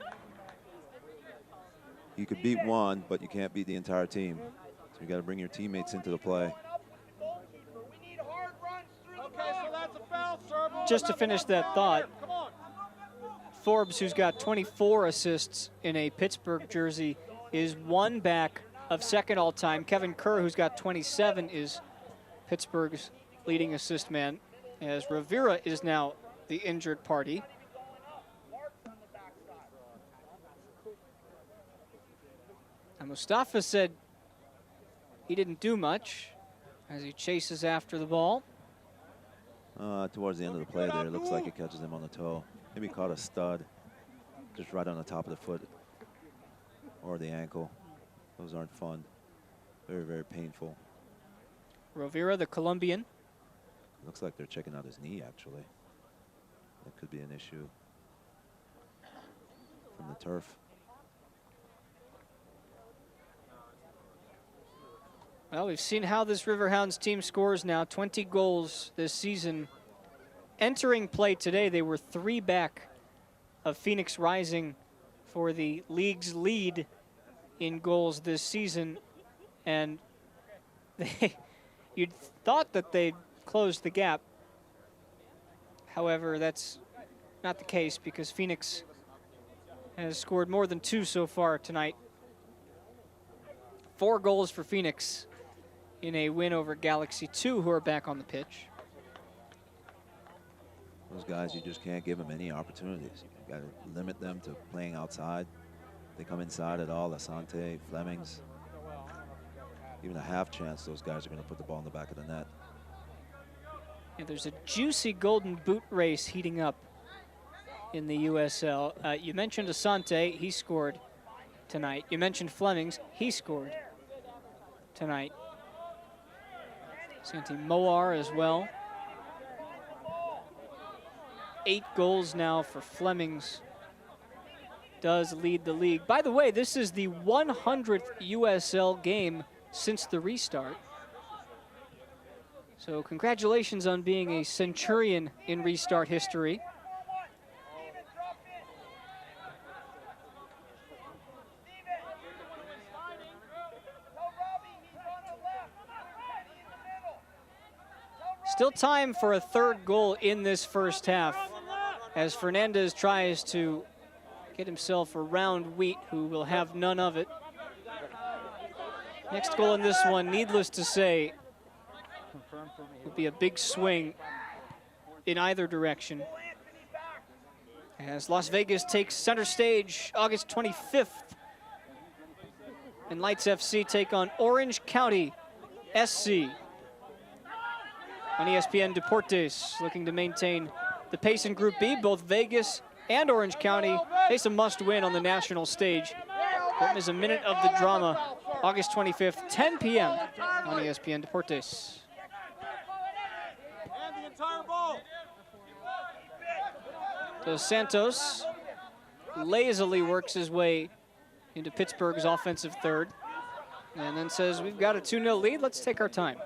You could beat one, but you can't beat the entire team. So you got to bring your teammates into the play. Just to finish that thought, Forbes, who's got 24 assists in a Pittsburgh jersey, is one back of second all-time. Kevin Kerr, who's got 27, is Pittsburgh's leading assist man, as Rivera is now the injured party. And Mustafa said he didn't do much as he chases after the ball. Towards the end of the play there, it looks like it catches him on the toe. Maybe caught a stud. just right on the top of the foot or the ankle. Those aren't fun. Very, very painful. Rovira, the Colombian. Looks like they're checking out his knee, actually. That could be an issue from the turf. Well, we've seen how this Riverhounds team scores now. 20 goals this season. Entering play today, they were 3 back of Phoenix Rising for the league's lead in goals this season. And you'd thought that they'd closed the gap. However, that's not the case because Phoenix has scored more than 2 so far tonight. 4 goals for Phoenix in a win over Galaxy 2, who are back on the pitch. Those guys, you just can't give them any opportunities. You got to limit them to playing outside. They come inside at all. Asante, Flemings, even a half chance, those guys are going to put the ball in the back of the net. Yeah, there's a juicy golden boot race heating up in the USL. You mentioned Asante, he scored tonight. You mentioned Flemings, he scored tonight. Santi Moar as well. 8 goals now for Flemings. Does lead the league. By the way, this is the 100th USL game since the restart. So congratulations on being a centurion in restart history. Still time for a 3rd goal in this first half as Fernandez tries to get himself around Wheat, who will have none of it. Next goal in this one, needless to say, will be a big swing in either direction. As Las Vegas takes center stage August 25th. And Lights FC take on Orange County SC. On ESPN Deportes, looking to maintain the pace in Group B. Both Vegas and Orange County face a must-win on the national stage. That is a minute of the drama, August 25th, 10 p.m. on ESPN Deportes. Dos Santos lazily works his way into Pittsburgh's offensive third and then says, we've got a 2-0 lead, let's take our time.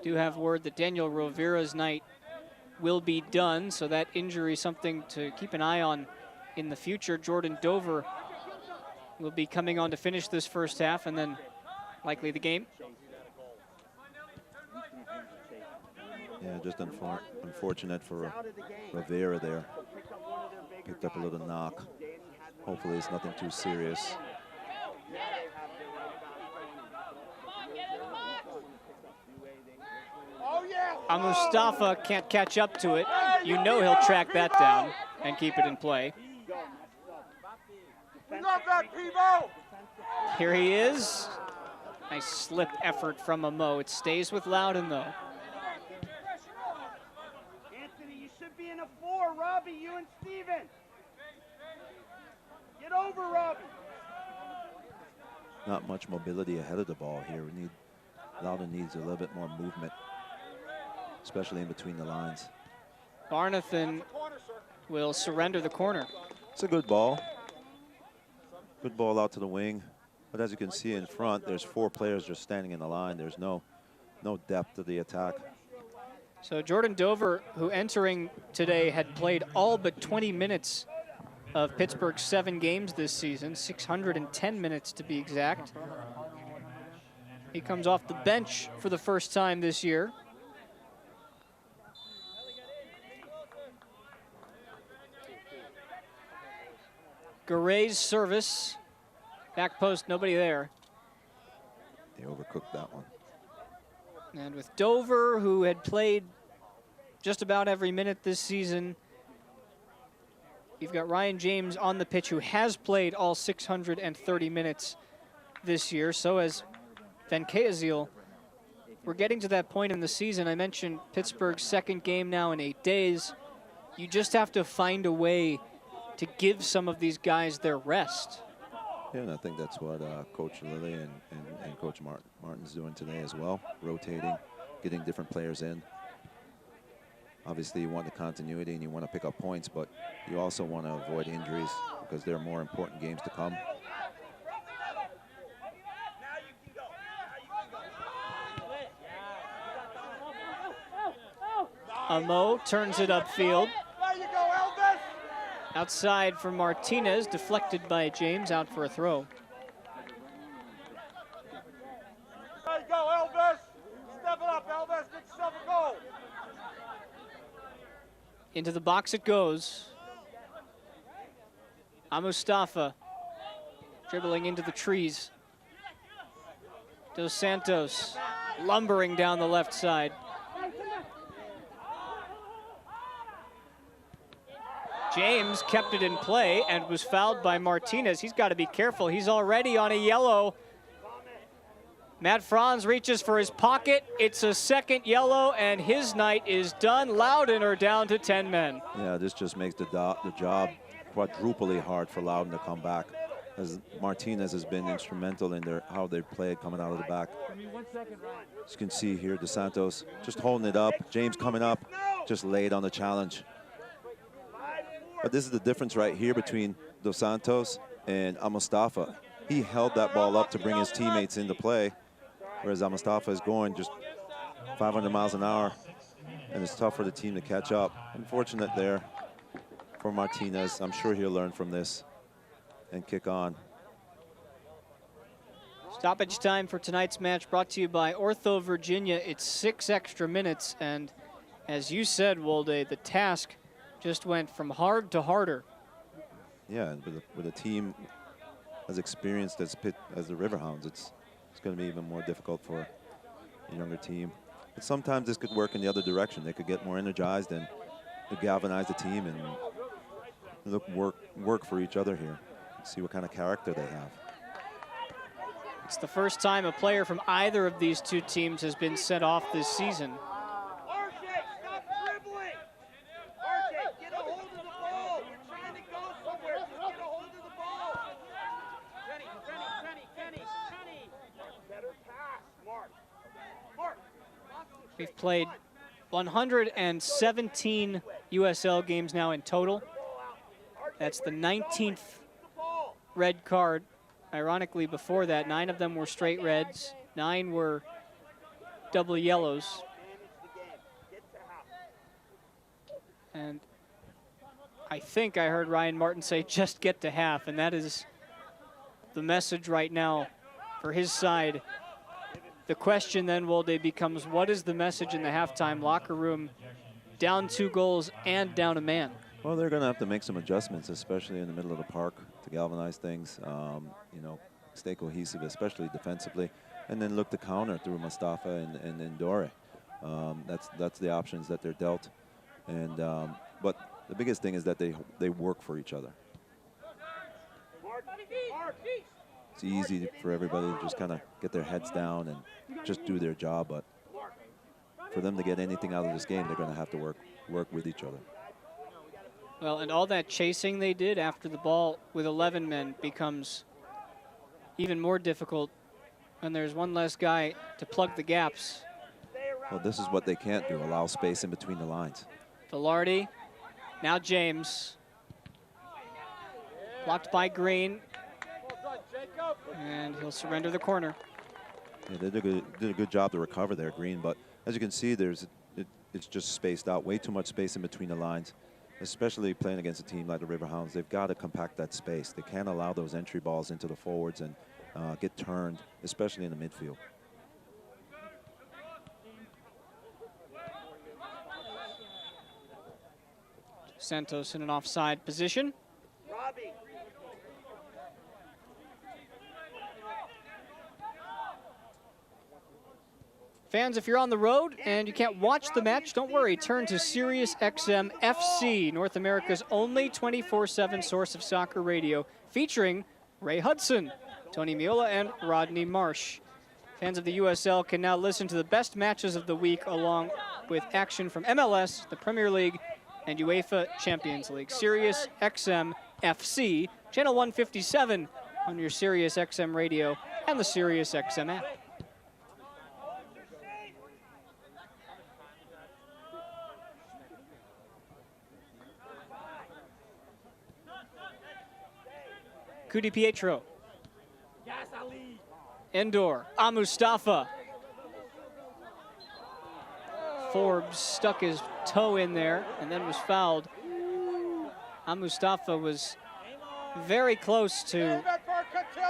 Do have word that Daniel Rovira's night will be done, so that injury is something to keep an eye on in the future. Jordan Dover will be coming on to finish this first half and then likely the game. Yeah, just unfortunate for Rovira there. Picked up a little knock. Hopefully it's nothing too serious. Mustafa can't catch up to it. You know he'll track that down and keep it in play. Here he is. Nice slip effort from Mo. It stays with Loudoun though. Anthony, you should be in a 4. Robbie, you and Steven. Get over, Robbie. Not much mobility ahead of the ball here. Loudoun needs a little bit more movement, especially in between the lines. Barnathan will surrender the corner. It's a good ball. Good ball out to the wing. But as you can see in front, there's 4 players just standing in the line. There's no depth to the attack. So Jordan Dover, who entering today had played all but 20 minutes of Pittsburgh's 7 games this season, 610 minutes to be exact. He comes off the bench for the first time this year. Garay's service. Back post, nobody there. They overcooked that one. And with Dover, who had played just about every minute this season, you've got Ryan James on the pitch, who has played all 630 minutes this year. So has Van Keazeel we're getting to that point in the season. I mentioned Pittsburgh's second game now in 8 days. You just have to find a way to give some of these guys their rest. Yeah, and I think that's what Coach Lilly and Coach Martin's doing today as well, rotating, getting different players in. Obviously, you want the continuity and you want to pick up points, but you also want to avoid injuries because there are more important games to come. Amo turns it upfield. Outside for Martinez, deflected by James, out for a throw. There you go, Elvis. Step it up, Elvis. Get yourself a goal. Into the box it goes. Mustafa dribbling into the trees. Dos Santos lumbering down the left side. James kept it in play and was fouled by Martinez. He's got to be careful. He's already on a yellow. Matt Franz reaches for his pocket. It's a second yellow, and his night is done. Loudoun are down to 10 men. Yeah, this just makes the job quadruply hard for Loudoun to come back, as Martinez has been instrumental in how they played coming out of the back. As you can see here, Dos Santos just holding it up. James coming up, just laid on the challenge. But this is the difference right here between Dos Santos and Mustafa. He held that ball up to bring his teammates into play, whereas Mustafa is going just 500 miles an hour, and it's tough for the team to catch up. Unfortunate there for Martinez. I'm sure he'll learn from this and kick on. Stoppage time for tonight's match brought to you by Ortho Virginia. It's 6 extra minutes, and as you said, Wolde, the task just went from hard to harder. Yeah, and with a team as experienced as the Riverhounds, it's going to be even more difficult for a younger team. But sometimes this could work in the other direction. They could get more energized and galvanize the team and work for each other here. See what kind of character they have. It's the first time a player from either of these two teams has been sent off this season. We've played 117 USL games now in total. That's the 19th red card. Ironically, before that, 9 of them were straight reds, 9 were double yellows. And I think I heard Ryan Martin say, just get to half, and that is the message right now for his side. The question then, Wolde, becomes what is the message in the halftime locker room, down 2 goals and down a man? Well, they're going to have to make some adjustments, especially in the middle of the park, to galvanize things, you know, stay cohesive, especially defensively, and then look to counter through Mustafa and Dore. That's the options that they're dealt. And but the biggest thing is that they work for each other. It's easy for everybody to just kind of get their heads down and just do their job, but for them to get anything out of this game, they're going to have to work with each other. Well, and all that chasing they did after the ball with 11 men becomes even more difficult when there's one less guy to plug the gaps. Well, this is what they can't do, allow space in between the lines. Velarde, now James. Blocked by Green. And he'll surrender the corner. Yeah, they did a good job to recover there, Green, but as you can see, it's just spaced out, way too much space in between the lines, especially playing against a team like the Riverhounds. They've got to compact that space. They can't allow those entry balls into the forwards and get turned, especially in the midfield. Santos in an offside position. Robbie. Fans, if you're on the road and you can't watch the match, don't worry. Turn to Sirius XM FC, North America's only 24/7 source of soccer radio, featuring Ray Hudson, Tony Miola, and Rodney Marsh. Fans of the USL can now listen to the best matches of the week along with action from MLS, the Premier League, and UEFA Champions League. Sirius XM FC, channel 157 on your Sirius XM radio and the Sirius XM app. Kudi Pietro. Endor, Mustafa. Forbes stuck his toe in there and then was fouled. Mustafa was very close to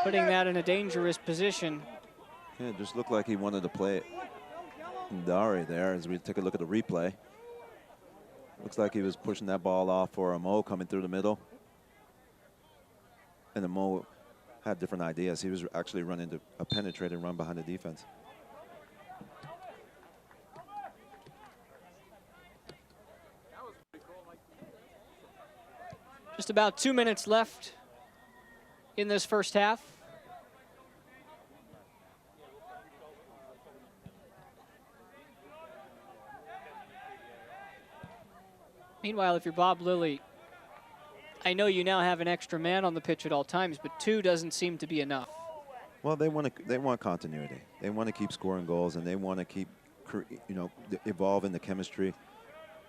putting that in a dangerous position. Yeah, it just looked like he wanted to play it. Dari there, as we take a look at the replay. Looks like he was pushing that ball off for Mo coming through the middle. And Mo had different ideas. He was actually running to a penetrating run behind the defense. Just about 2 minutes left in this first half. Meanwhile, if you're Bob Lilly, I know you now have an extra man on the pitch at all times, but 2 doesn't seem to be enough. Well, they want continuity. They want to keep scoring goals, and they want to keep, evolving the chemistry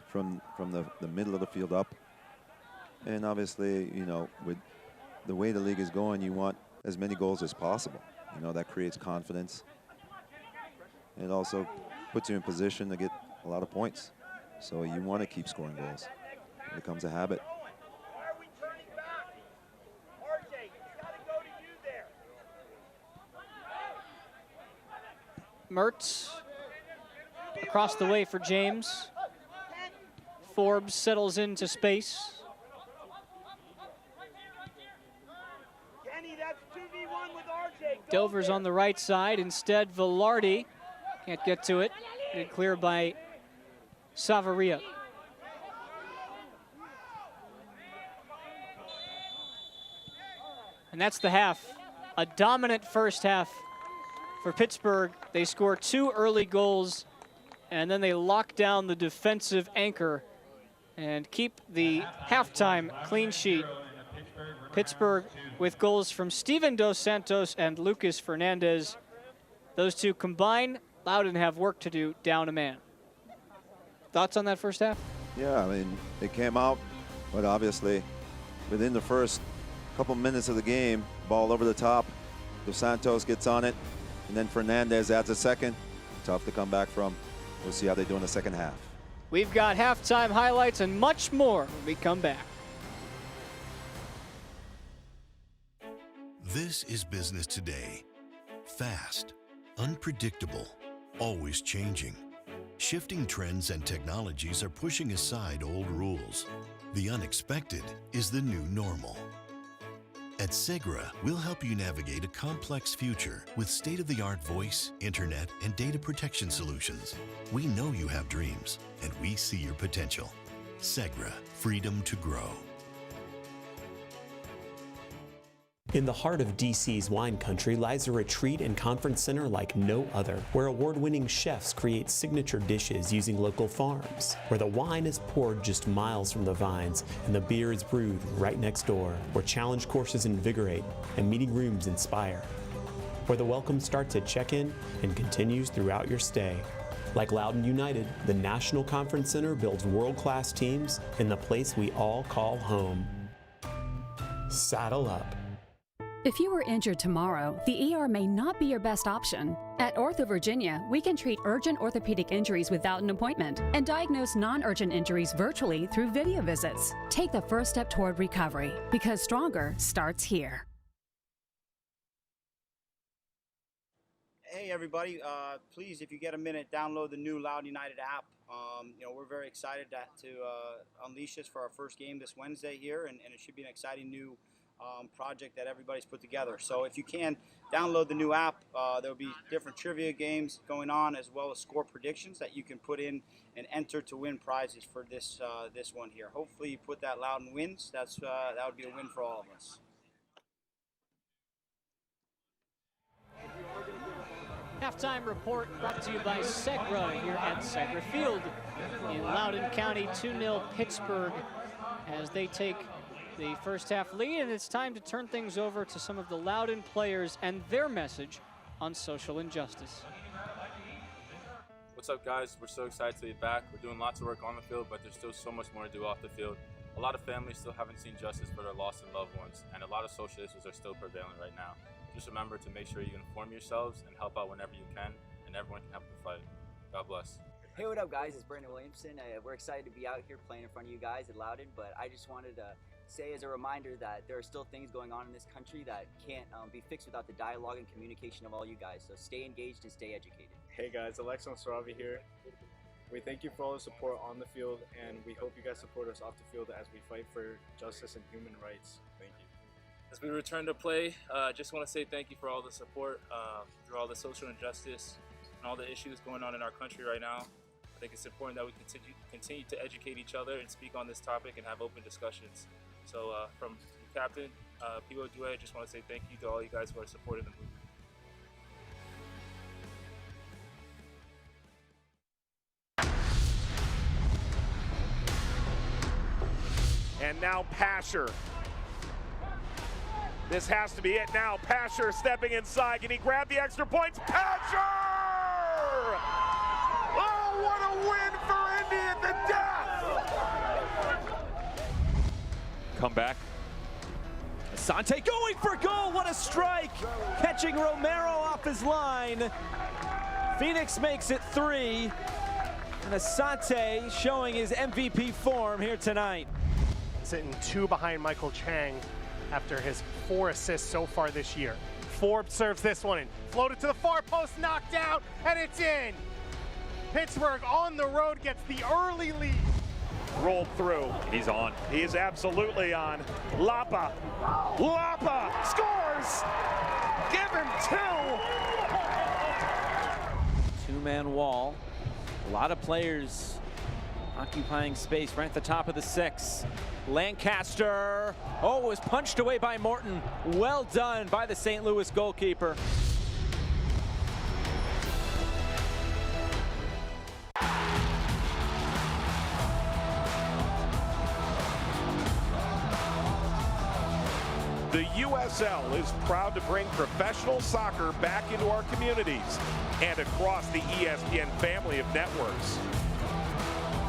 from the middle of the field up. And obviously, with the way the league is going, you want as many goals as possible. That creates confidence. It also puts you in position to get a lot of points. So you want to keep scoring goals. It becomes a habit. Mertz across the way for James. Forbes settles into space. Dover's on the right side. Instead, Velarde can't get to it. Get clear by Savaria. And that's the half. A dominant first half for Pittsburgh. They score 2 early goals, and then they lock down the defensive anchor and keep the halftime clean sheet. Pittsburgh with goals from Steven Dos Santos and Lucas Fernandez. Those 2 combine. Loudoun have work to do down a man. Thoughts on that first half? Yeah, I mean, it came out, but obviously within the first couple minutes of the game, ball over the top, Dos Santos gets on it, and then Fernandez adds a second. Tough to come back from. We'll see how they do in the second half. We've got halftime highlights and much more when we come back. This is business today. Fast, unpredictable, always changing. Shifting trends and technologies are pushing aside old rules. The unexpected is the new normal. At Segra, we'll help you navigate a complex future with state-of-the-art voice, internet, and data protection solutions. We know you have dreams, and we see your potential. Segra, freedom to grow. In the heart of DC's wine country lies a retreat and conference center like no other, where award-winning chefs create signature dishes using local farms, where the wine is poured just miles from the vines and the beer is brewed right next door, where challenge courses invigorate and meeting rooms inspire, where the welcome starts at check-in and continues throughout your stay. Like Loudoun United, the National Conference Center builds world-class teams in the place we all call home. Saddle up. If you were injured tomorrow, the ER may not be your best option. At Ortho Virginia, we can treat urgent orthopedic injuries without an appointment and diagnose non-urgent injuries virtually through video visits. Take the first step toward recovery, because stronger starts here. Hey everybody, please, if you get a minute, download the new Loudoun United app. We're very excited to unleash this for our first game this Wednesday here, and it should be an exciting new project that everybody's put together. So if you can, download the new app. There'll be different trivia games going on, as well as score predictions that you can put in and enter to win prizes for this one here. Hopefully you put that Loudoun wins. That would be a win for all of us. Halftime report brought to you by Segra here at Segra Field in Loudoun County. 2-0 Pittsburgh as they take the first half lead, and it's time to turn things over to some of the Loudoun players and their message on social injustice. What's up, guys? We're so excited to be back. We're doing lots of work on the field, but there's still so much more to do off the field. A lot of families still haven't seen justice for their lost and loved ones, and a lot of social issues are still prevailing right now. Just remember to make sure you inform yourselves and help out whenever you can, and everyone can help the fight. God bless. Hey, what up, guys? It's Brandon Williamson. We're excited to be out here playing in front of you guys at Loudoun, but I just wanted to say as a reminder that there are still things going on in this country that can't be fixed without the dialogue and communication of all you guys. So stay engaged and stay educated. Hey guys, Alex Saravi here. We thank you for all the support on the field, and we hope you guys support us off the field as we fight for justice and human rights. Thank you. As we return to play, just want to say thank you for all the support through all the social injustice and all the issues going on in our country right now. I think it's important that we continue to educate each other and speak on this topic and have open discussions. So from Captain P.O. Due, I just want to say thank you to all you guys who are supporting the movement. And now Pasher. This has to be it now. Pasher stepping inside. Can he grab the extra points? Pasher! Oh, what a win for Indy at the death! Come back. Asante going for goal. What a strike. Catching Romero off his line. Phoenix makes it 3. And Asante showing his MVP form here tonight. Sitting 2 behind Michael Chang after his 4 assists so far this year. Forbes serves this one in. Floated to the far post, knocked out, and it's in. Pittsburgh on the road gets the early lead. Rolled through. He's on. He is absolutely on. Lapa scores! Give him 2! Two-man wall. A lot of players occupying space right at the top of the 6. Lancaster, oh, was punched away by Morton. Well done by the St. Louis goalkeeper. The USL is proud to bring professional soccer back into our communities and across the ESPN family of networks.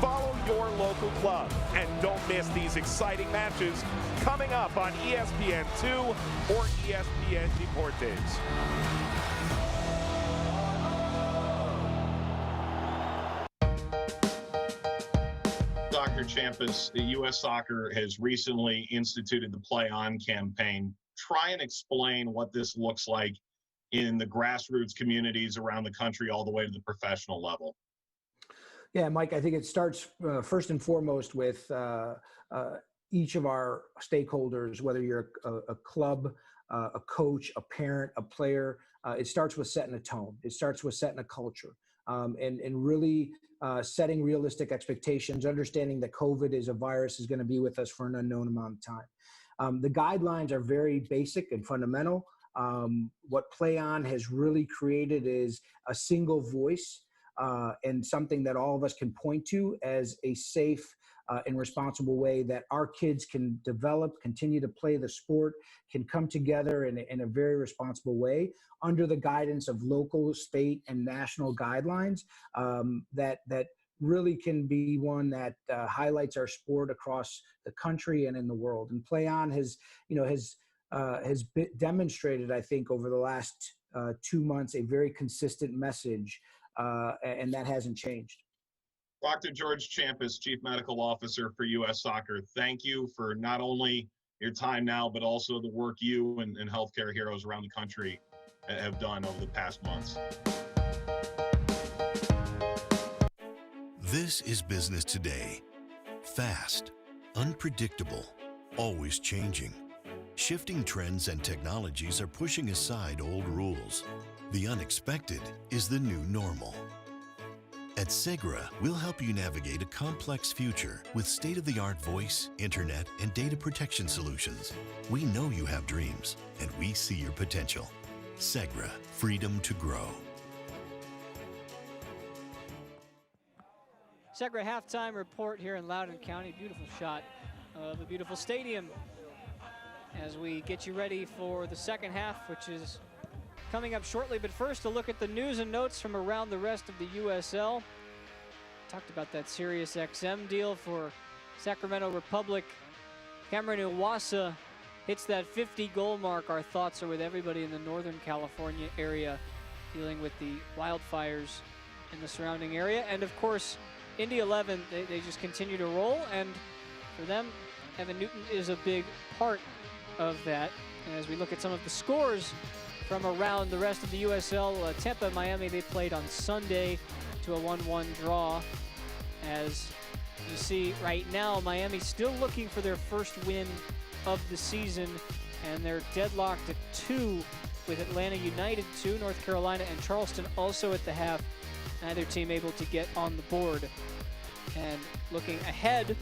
Follow your local club and don't miss these exciting matches coming up on ESPN2 or ESPN Deportes. Dr. Champus, the U.S. Soccer has recently instituted the Play On campaign. Try and explain what this looks like in the grassroots communities around the country all the way to the professional level. Yeah, Mike, I think it starts first and foremost with each of our stakeholders, whether you're a club, a coach, a parent, a player. It starts with setting a tone. It starts with setting a culture and really setting realistic expectations, understanding that COVID is a virus is going to be with us for an unknown amount of time. The guidelines are very basic and fundamental. What Play On has really created is a single voice and something that all of us can point to as a safe and responsible way that our kids can develop, continue to play the sport, can come together in a very responsible way under the guidance of local, state, and national guidelines that really can be one that highlights our sport across the country and in the world. And Play On has demonstrated, I think, over the last 2 months, a very consistent message. And that hasn't changed. Dr. George Champus, Chief Medical Officer for U.S. Soccer, thank you for not only your time now, but also the work you and healthcare heroes around the country have done over the past months. This is business today. Fast, unpredictable, always changing. Shifting trends and technologies are pushing aside old rules. The unexpected is the new normal. At Segra, we'll help you navigate a complex future with state-of-the-art voice, internet, and data protection solutions. We know you have dreams, and we see your potential. Segra, freedom to grow. Segra halftime report here in Loudoun County. Beautiful shot of a beautiful stadium as we get you ready for the second half, which is coming up shortly. But first, a look at the news and notes from around the rest of the USL. Talked about that Sirius XM deal for Sacramento Republic. Cameron Iwasa hits that 50-goal mark. Our thoughts are with everybody in the Northern California area dealing with the wildfires in the surrounding area. And of course, Indy 11, they just continue to roll, and for them, Evan Newton is a big part of that. And as we look at some of the scores from around the rest of the USL, Tampa and Miami, they played on Sunday to a 1-1 draw. As you see right now, Miami still looking for their first win of the season, and they're deadlocked at 2 with Atlanta United 2, North Carolina and Charleston also at the half. Neither team able to get on the board. And looking ahead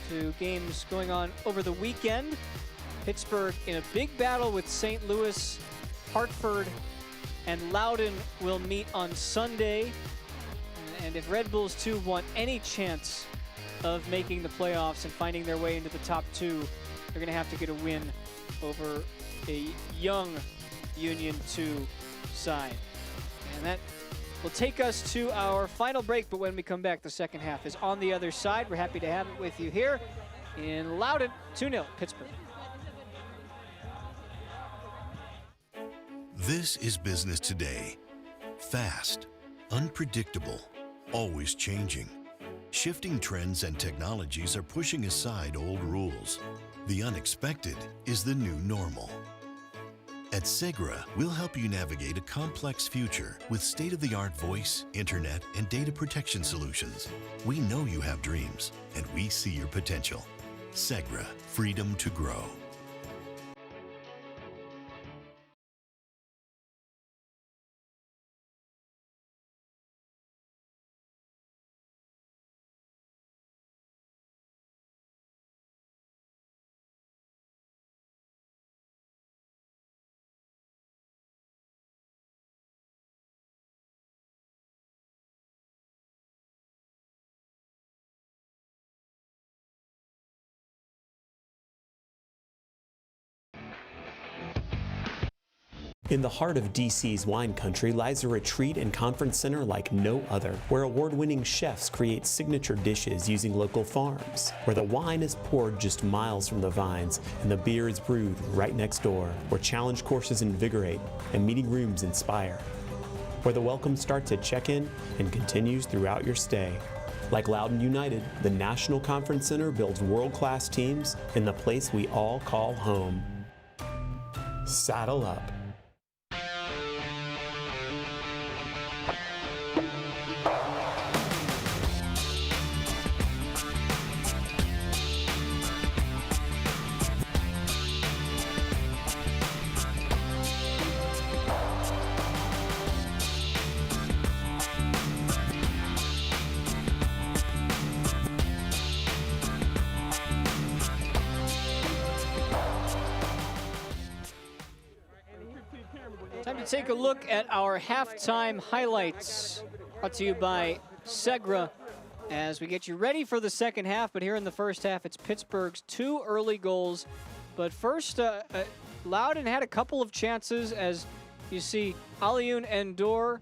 to games going on over the weekend, Pittsburgh in a big battle with St. Louis, Hartford, and Loudoun will meet on Sunday. And if Red Bulls 2 want any chance of making the playoffs and finding their way into the top 2, they're going to have to get a win over a young Union 2 side. And that will take us to our final break, but when we come back, the second half is on the other side. We're happy to have it with you here in Loudoun. 2-0 Pittsburgh. This is business today. Fast, unpredictable, always changing. Shifting trends and technologies are pushing aside old rules. The unexpected is the new normal. At Segra, we'll help you navigate a complex future with state-of-the-art voice, internet, and data protection solutions. We know you have dreams, and we see your potential. Segra, freedom to grow. In the heart of DC's wine country lies a retreat and conference center like no other, where award-winning chefs create signature dishes using local farms, where the wine is poured just miles from the vines and the beer is brewed right next door, where challenge courses invigorate and meeting rooms inspire, where the welcome starts at check-in and continues throughout your stay. Like Loudoun United, the National Conference Center builds world-class teams in the place we all call home. Saddle up. Time to take a look at our halftime highlights, brought to you by Segra, as we get you ready for the second half. But here in the first half, it's Pittsburgh's 2 early goals. But first, Loudoun had a couple of chances, as you see Alioune Endor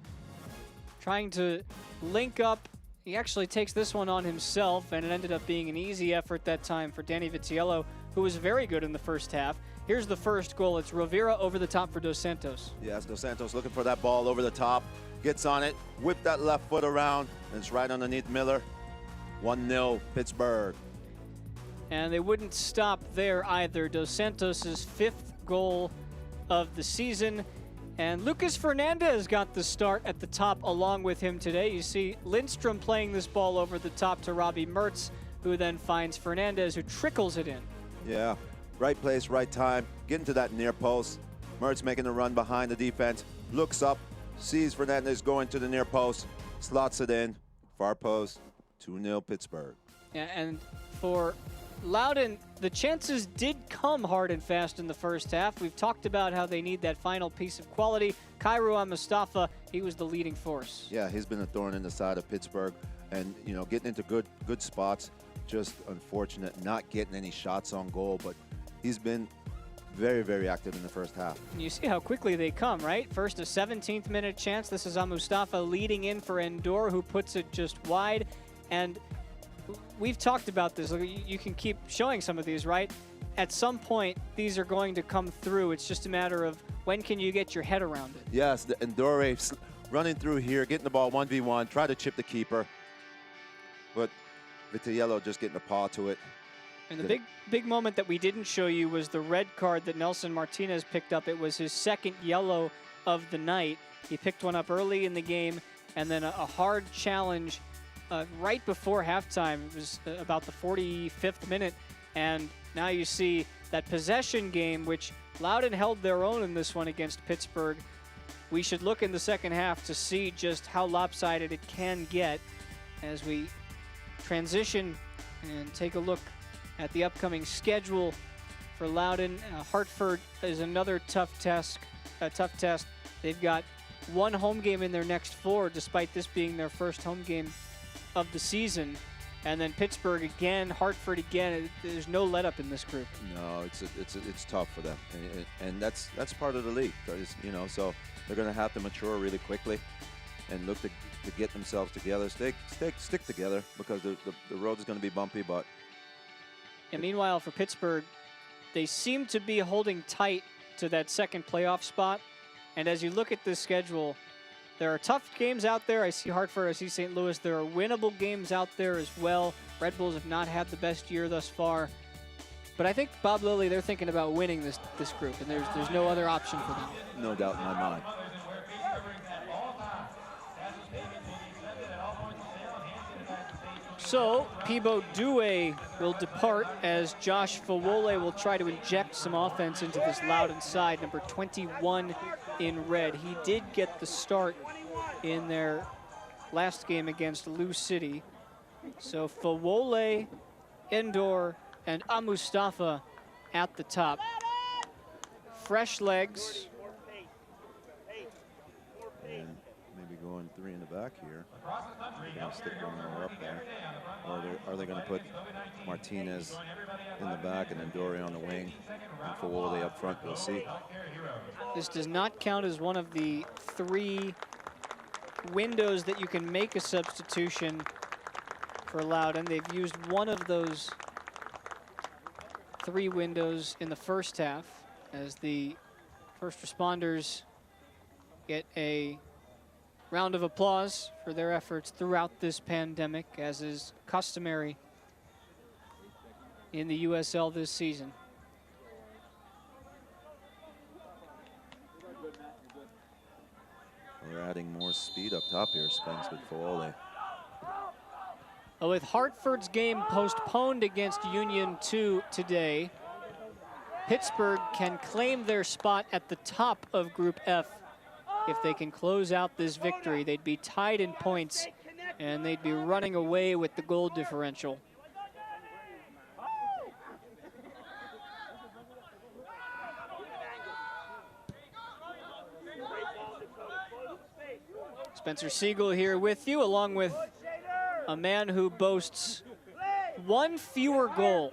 trying to link up. He actually takes this one on himself, and it ended up being an easy effort that time for Danny Vitiello, who was very good in the first half. Here's the first goal. It's Rivera over the top for Dos Santos. Yes, Dos Santos looking for that ball over the top. Gets on it, whip that left foot around, and it's right underneath Miller. 1-0 Pittsburgh. And they wouldn't stop there either. Dos Santos' 5th goal of the season. And Lucas Fernandez got the start at the top along with him today. You see Lindstrom playing this ball over the top to Robbie Mertz, who then finds Fernandez, who trickles it in. Yeah, right place, right time, getting to that near post. Mertz making a run behind the defense, looks up, sees Fernandez going to the near post, slots it in, far post, 2-0 Pittsburgh. Yeah, and for Loudoun, the chances did come hard and fast in the first half. We've talked about how they need that final piece of quality. Kairu Mustafa, he was the leading force. Yeah, he's been a thorn in the side of Pittsburgh. and you know, getting into good spots. Just unfortunate not getting any shots on goal, but he's been very, very active in the first half. And you see how quickly they come, right? First a 17th minute chance. This is Mustafa leading in for Endor, who puts it just wide. And we've talked about this. You can keep showing some of these, right? At some point, these are going to come through. It's just a matter of when can you get your head around it. Yes, the Endor running through here, getting the ball 1v1, try to chip the keeper. But Vitiello just getting a paw to it. And the big moment that we didn't show you was the red card that Nelson Martinez picked up. It was his second yellow of the night. He picked one up early in the game, and then a hard challenge right before halftime. It was about the 45th minute, and now you see that possession game, which Loudoun held their own in this one against Pittsburgh. We should look in the second half to see just how lopsided it can get as we transition and take a look at the upcoming schedule for Loudoun. Hartford is another tough test. They've got one home game in their next 4, despite this being their first home game of the season. And then Pittsburgh again, Hartford again. There's no let up in this group. No, it's tough for them, and that's part of the league. You know, so they're going to have to mature really quickly and look to get themselves together, stick together, because the road is going to be bumpy, but. And meanwhile, for Pittsburgh, they seem to be holding tight to that second playoff spot. And as you look at this schedule, there are tough games out there. I see Hartford, I see St. Louis. There are winnable games out there as well. Red Bulls have not had the best year thus far. But I think Bob Lilly, they're thinking about winning this group, and there's no other option for them. No doubt in my mind. So, Pibo Due will depart as Josh Fawole will try to inject some offense into this Loudoun side, number 21 in red. He did get the start in their last game against Lou City. So Fawole, Endor, and Mustafa at the top. Fresh legs. And maybe going 3 in the back here. They're going to stick one more up there. Or are they going to put Martinez in the back and then Dory on the wing and Fawole up front? We'll see. This does not count as one of the 3 windows that you can make a substitution for Loudoun. They've used one of those 3 windows in the first half as the first responders get a round of applause for their efforts throughout this pandemic, as is customary in the USL this season. We're adding more speed up top here, Spence, with Fawole. With Hartford's game postponed against Union 2 today, Pittsburgh can claim their spot at the top of Group F. If they can close out this victory, they'd be tied in points, and they'd be running away with the goal differential. Spencer Siegel here with you, along with a man who boasts 1 fewer goal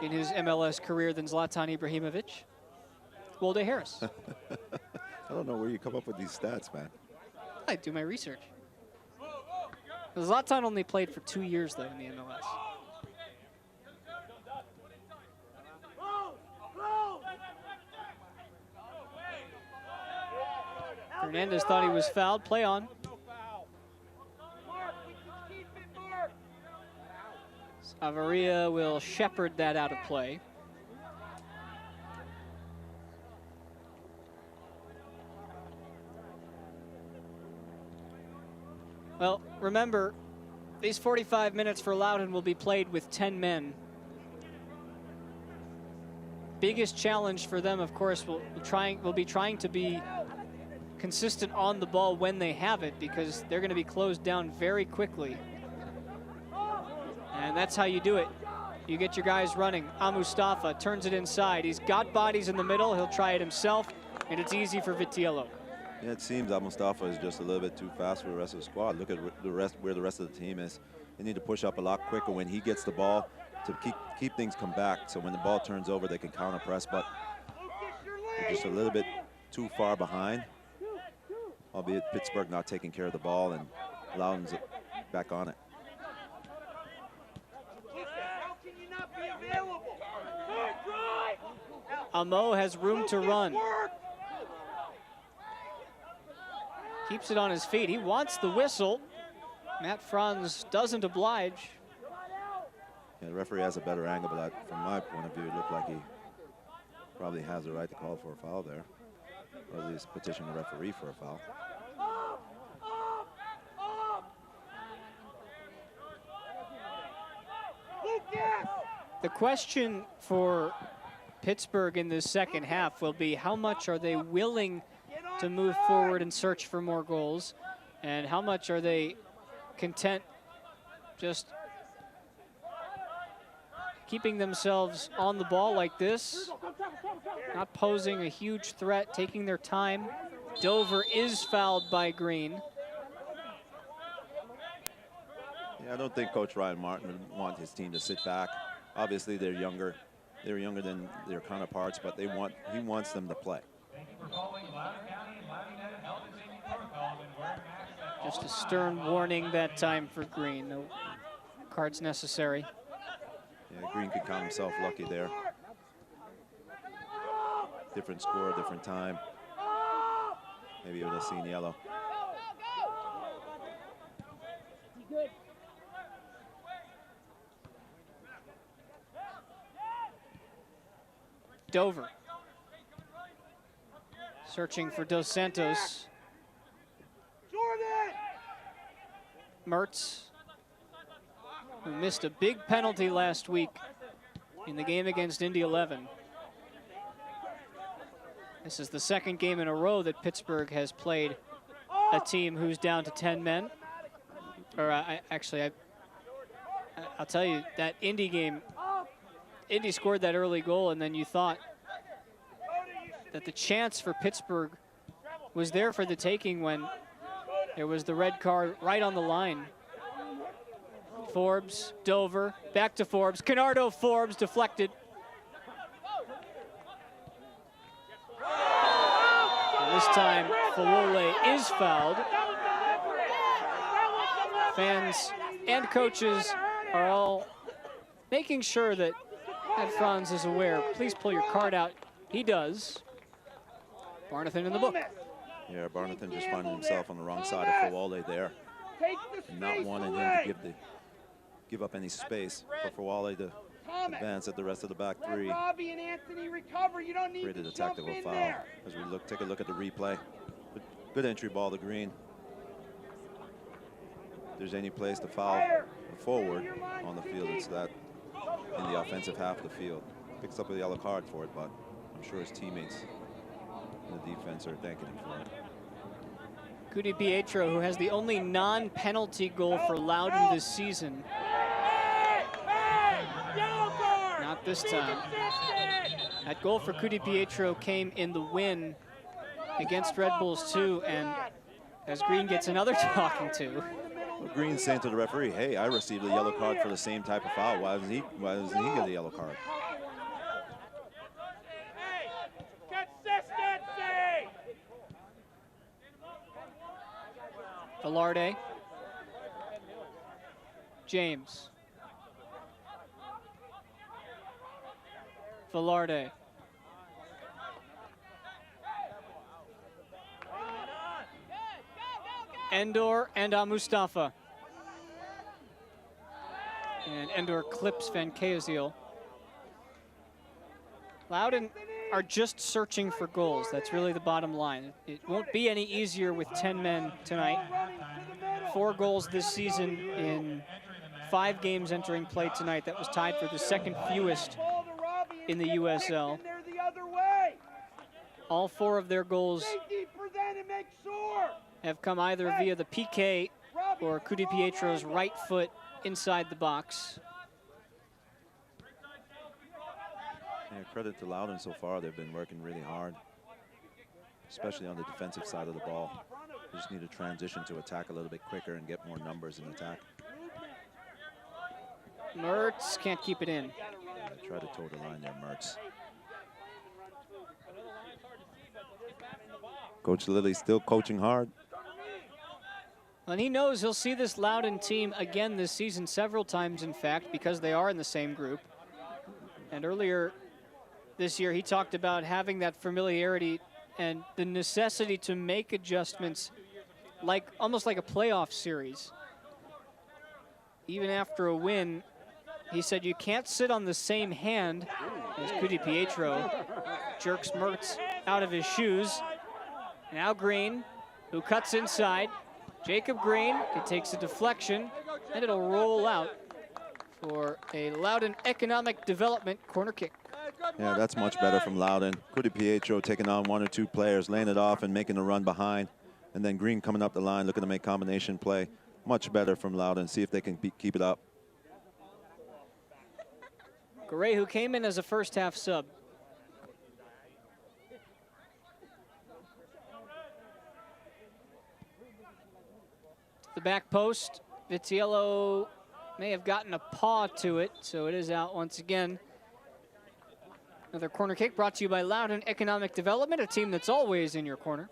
in his MLS career than Zlatan Ibrahimovic, Wolde Harris. I don't know where you come up with these stats, man. I do my research. Zlatan only played for 2 years, though, in the MLS. Hernandez thought he was fouled. Play on. Avaria will shepherd that out of play. Well, remember, these 45 minutes for Loudoun will be played with 10 men. Biggest challenge for them, of course, will be trying to be consistent on the ball when they have it, because they're going to be closed down very quickly. And that's how you do it. You get your guys running. Mustafa turns it inside. He's got bodies in the middle. He'll try it himself, and it's easy for Vitiello. Yeah, it seems that Mustafa is just a little bit too fast for the rest of the squad. Look at where the rest of the team is. They need to push up a lot quicker when he gets the ball to keep things come back. So when the ball turns over, they can counter press, but they're just a little bit too far behind. Albeit Pittsburgh not taking care of the ball, and Loudoun's back on it. Amo has room to run. Keeps it on his feet. He wants the whistle. Matt Franz doesn't oblige. Yeah, the referee has a better angle, but from my point of view, it looked like he probably has the right to call for a foul there, or at least petition the referee for a foul. The question for Pittsburgh in this second half will be how much are they willing to move forward and search for more goals, and how much are they content just keeping themselves on the ball like this, not posing a huge threat, taking their time. Dover is fouled by Green. Yeah, I don't think Coach Ryan Martin would want his team to sit back. Obviously, they're younger. They're younger than their counterparts, but he wants them to play. Just a stern warning that time for Green. No cards necessary. Yeah, Green could count himself lucky there. Different score, different time. Maybe he would have seen yellow. Dover searching for Dos Santos. Mertz, who missed a big penalty last week in the game against Indy 11. This is the second game in a row that Pittsburgh has played a team who's down to 10 men. Or I'll tell you, that Indy game, Indy scored that early goal, and then you thought that the chance for Pittsburgh was there for the taking when there was the red card right on the line. Forbes, Dover, back to Forbes. Canardo, Forbes, deflected. And this time, Falole is fouled. Fans and coaches are all making sure that Franz is aware. Please pull your card out. He does. Barnathan in the book. Yeah, Barnathan just finding himself on the wrong side of Falole there, and not wanting him to give up any space for Falole to advance at the rest of the back three. Robbie and Anthony recover. You don't need Created to a jump tactical in foul. there. As we take a look at the replay. Good entry ball to Green. If there's any place to foul forward on the field, it's that in the offensive half of the field. Picks up a yellow card for it, but I'm sure his teammates in the defense are thanking him for it. Cudi Pietro, who has the only non-penalty goal for Loudoun this season. Not this time. That goal for Cudi Pietro came in the win against Red Bulls 2, and as Green gets another talking to. Well, Green's saying to the referee, hey, I received a yellow card for the same type of foul. Why doesn't he get a yellow card? Velarde. James. Velarde. Endor and Mustafa. And Endor clips Van Keeziel. Loudoun are just searching for goals. That's really the bottom line. It won't be any easier with 10 men tonight. 4 goals this season in 5 games entering play tonight. That was tied for the second fewest in the USL. All 4 of their goals have come either via the PK or Cudi Pietro's right foot inside the box. Yeah, credit to Loudoun so far. They've been working really hard, especially on the defensive side of the ball. They just need to transition to attack a little bit quicker and get more numbers in attack. Mertz can't keep it in. Try to toe the line there, Mertz. Coach Lilly still coaching hard. And he knows he'll see this Loudoun team again this season, several times, in fact, because they are in the same group. And earlier this year, he talked about having that familiarity and the necessity to make adjustments, almost like a playoff series. Even after a win, he said you can't sit on the same hand as Cudi Pietro jerks Mertz out of his shoes. Now Green, who cuts inside. Jacob Green, it takes a deflection, and it'll roll out for a Loudoun Economic Development corner kick. Yeah, that's much better from Loudoun. Cudi Pietro taking on 1 or 2 players, laying it off and making a run behind. And then Green coming up the line, looking to make combination play. Much better from Loudoun. See if they can keep it up. Garay, who came in as a first half sub. The back post, Vitiello may have gotten a paw to it, so it is out once again. Another corner kick brought to you by Loudoun Economic Development, a team that's always in your corner.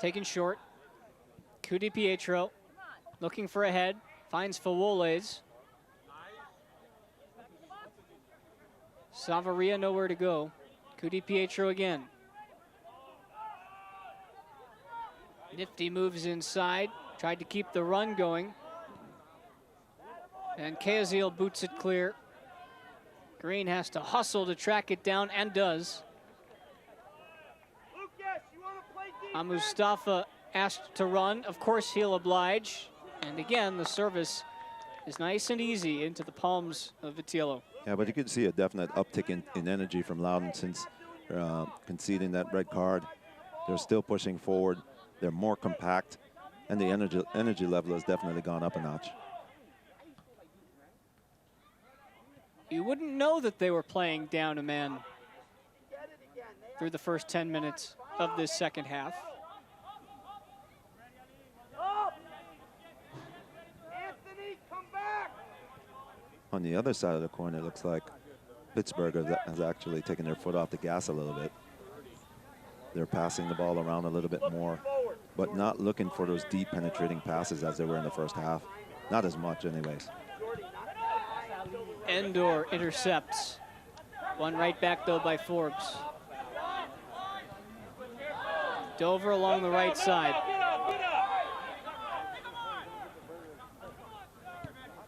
Taken short. Cudi Pietro looking for a head, finds Fawoles. Savaria nowhere to go. Cudi Pietro again. Nifty moves inside, tried to keep the run going. And Keazil boots it clear. Green has to hustle to track it down, and does. Mustafa asked to run. Of course he'll oblige. And again, the service is nice and easy into the palms of Vitiello. Yeah, but you could see a definite uptick in energy from Loudoun since conceding that red card. They're still pushing forward. They're more compact, and the energy level has definitely gone up a notch. You wouldn't know that they were playing down a man through the first 10 minutes of this second half. On the other side of the coin, it looks like Pittsburgh has actually taken their foot off the gas a little bit. They're passing the ball around a little bit more, but not looking for those deep penetrating passes as they were in the first half. Not as much anyways. Endor intercepts. One right back though by Forbes. Dover along the right side.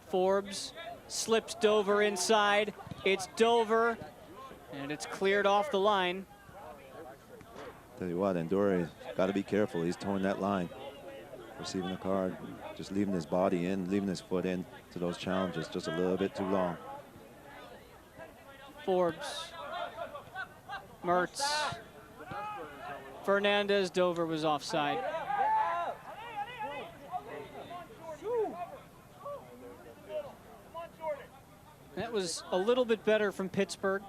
Forbes slips Dover inside. It's Dover, and it's cleared off the line. Tell you what, Endor got to be careful. He's towing that line, receiving the card, just leaving his body in, leaving his foot in to those challenges just a little bit too long. Forbes, Mertz, Fernandez. Dover was offside. That was a little bit better from Pittsburgh.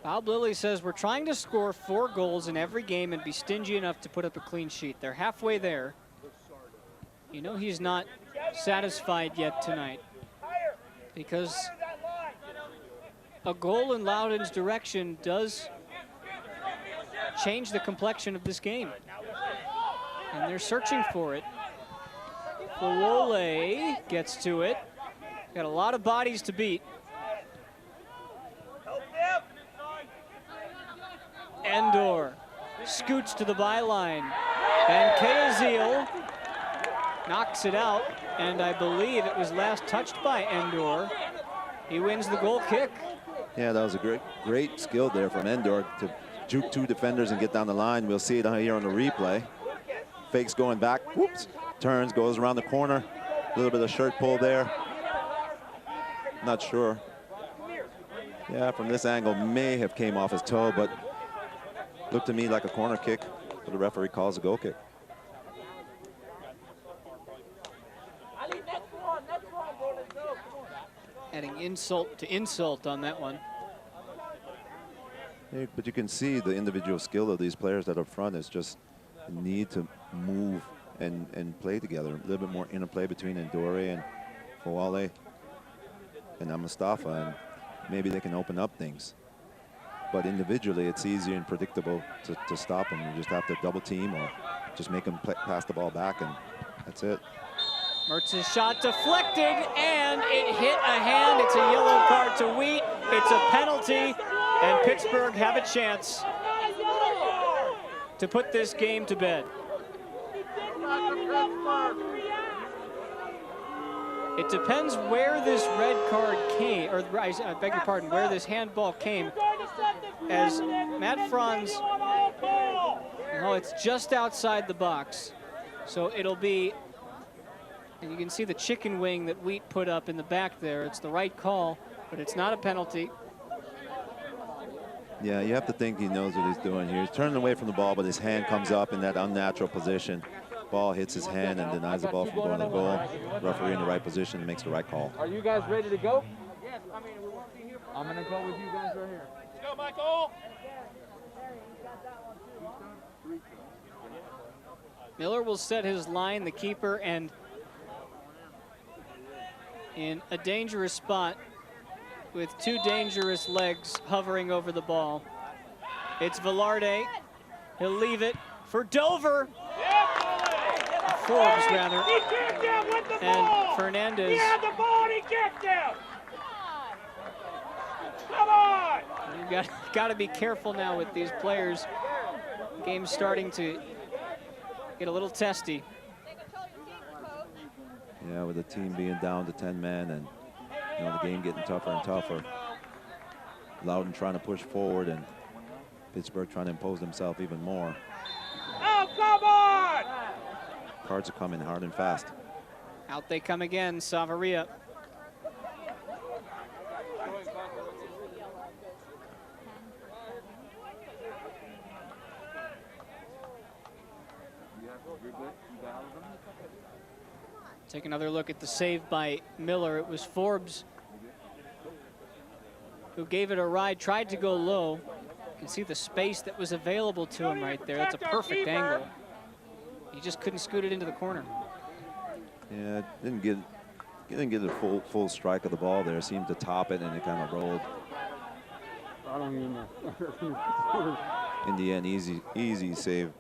Bob Lilly says we're trying to score 4 goals in every game and be stingy enough to put up a clean sheet. They're halfway there. You know he's not satisfied yet tonight, because a goal in Loudoun's direction does change the complexion of this game. And they're searching for it. Fawole gets to it. Got a lot of bodies to beat. Endor scoots to the byline. And Keazil knocks it out. And I believe it was last touched by Endor. He wins the goal kick. Yeah, that was a great skill there from Endor to juke 2 defenders and get down the line. We'll see it here on the replay. Fakes going back, whoops, turns, goes around the corner. A little bit of shirt pull there. Not sure. Yeah, from this angle may have came off his toe, but looked to me like a corner kick, but the referee calls a goal kick. Adding insult to insult on that one. Yeah, but you can see the individual skill of these players that are up front is just need to move and play together. A little bit more interplay between Endore and Fawale and Mustafa, and maybe they can open up things. But individually, it's easier and predictable to stop them. You just have to double team or just make them pass the ball back, and that's it. Mertz's shot deflected, and it hit a hand. It's a yellow card to Wheat. It's a penalty, and Pittsburgh have a chance to put this game to bed. It depends where this red card came, or I beg your pardon, where this handball came, as Matt Franz, no, it's just outside the box. So it'll be, and you can see the chicken wing that Wheat put up in the back there. It's the right call, but it's not a penalty. Yeah, you have to think he knows what he's doing here. He's turning away from the ball, but his hand comes up in that unnatural position. Ball hits his hand and denies the ball from going to goal. Referee in the right position makes the right call. Are you guys ready to go? Yes, I mean, we won't be here. I'm going to go with you guys right here. Let's go, Michael. Miller will set his line, the keeper, and in a dangerous spot with two dangerous legs hovering over the ball. It's Velarde. He'll leave it for Dover. Forbes, rather. And Fernandez. He had the ball and he kicked him. Come on. You've got to be careful now with these players. Game's starting to get a little testy. Yeah, with the team being down to 10 men and the game getting tougher and tougher. Loudoun trying to push forward and Pittsburgh trying to impose themselves even more. Oh, come on! Cards are coming hard and fast. Out they come again, Savaria. Take another look at the save by Miller. It was Forbes who gave it a ride, tried to go low. You can see the space that was available to him right there. That's a perfect angle. He just couldn't scoot it into the corner. Yeah, didn't get a full strike of the ball there. Seemed to top it and it kind of rolled. I don't even know. In the end, easy save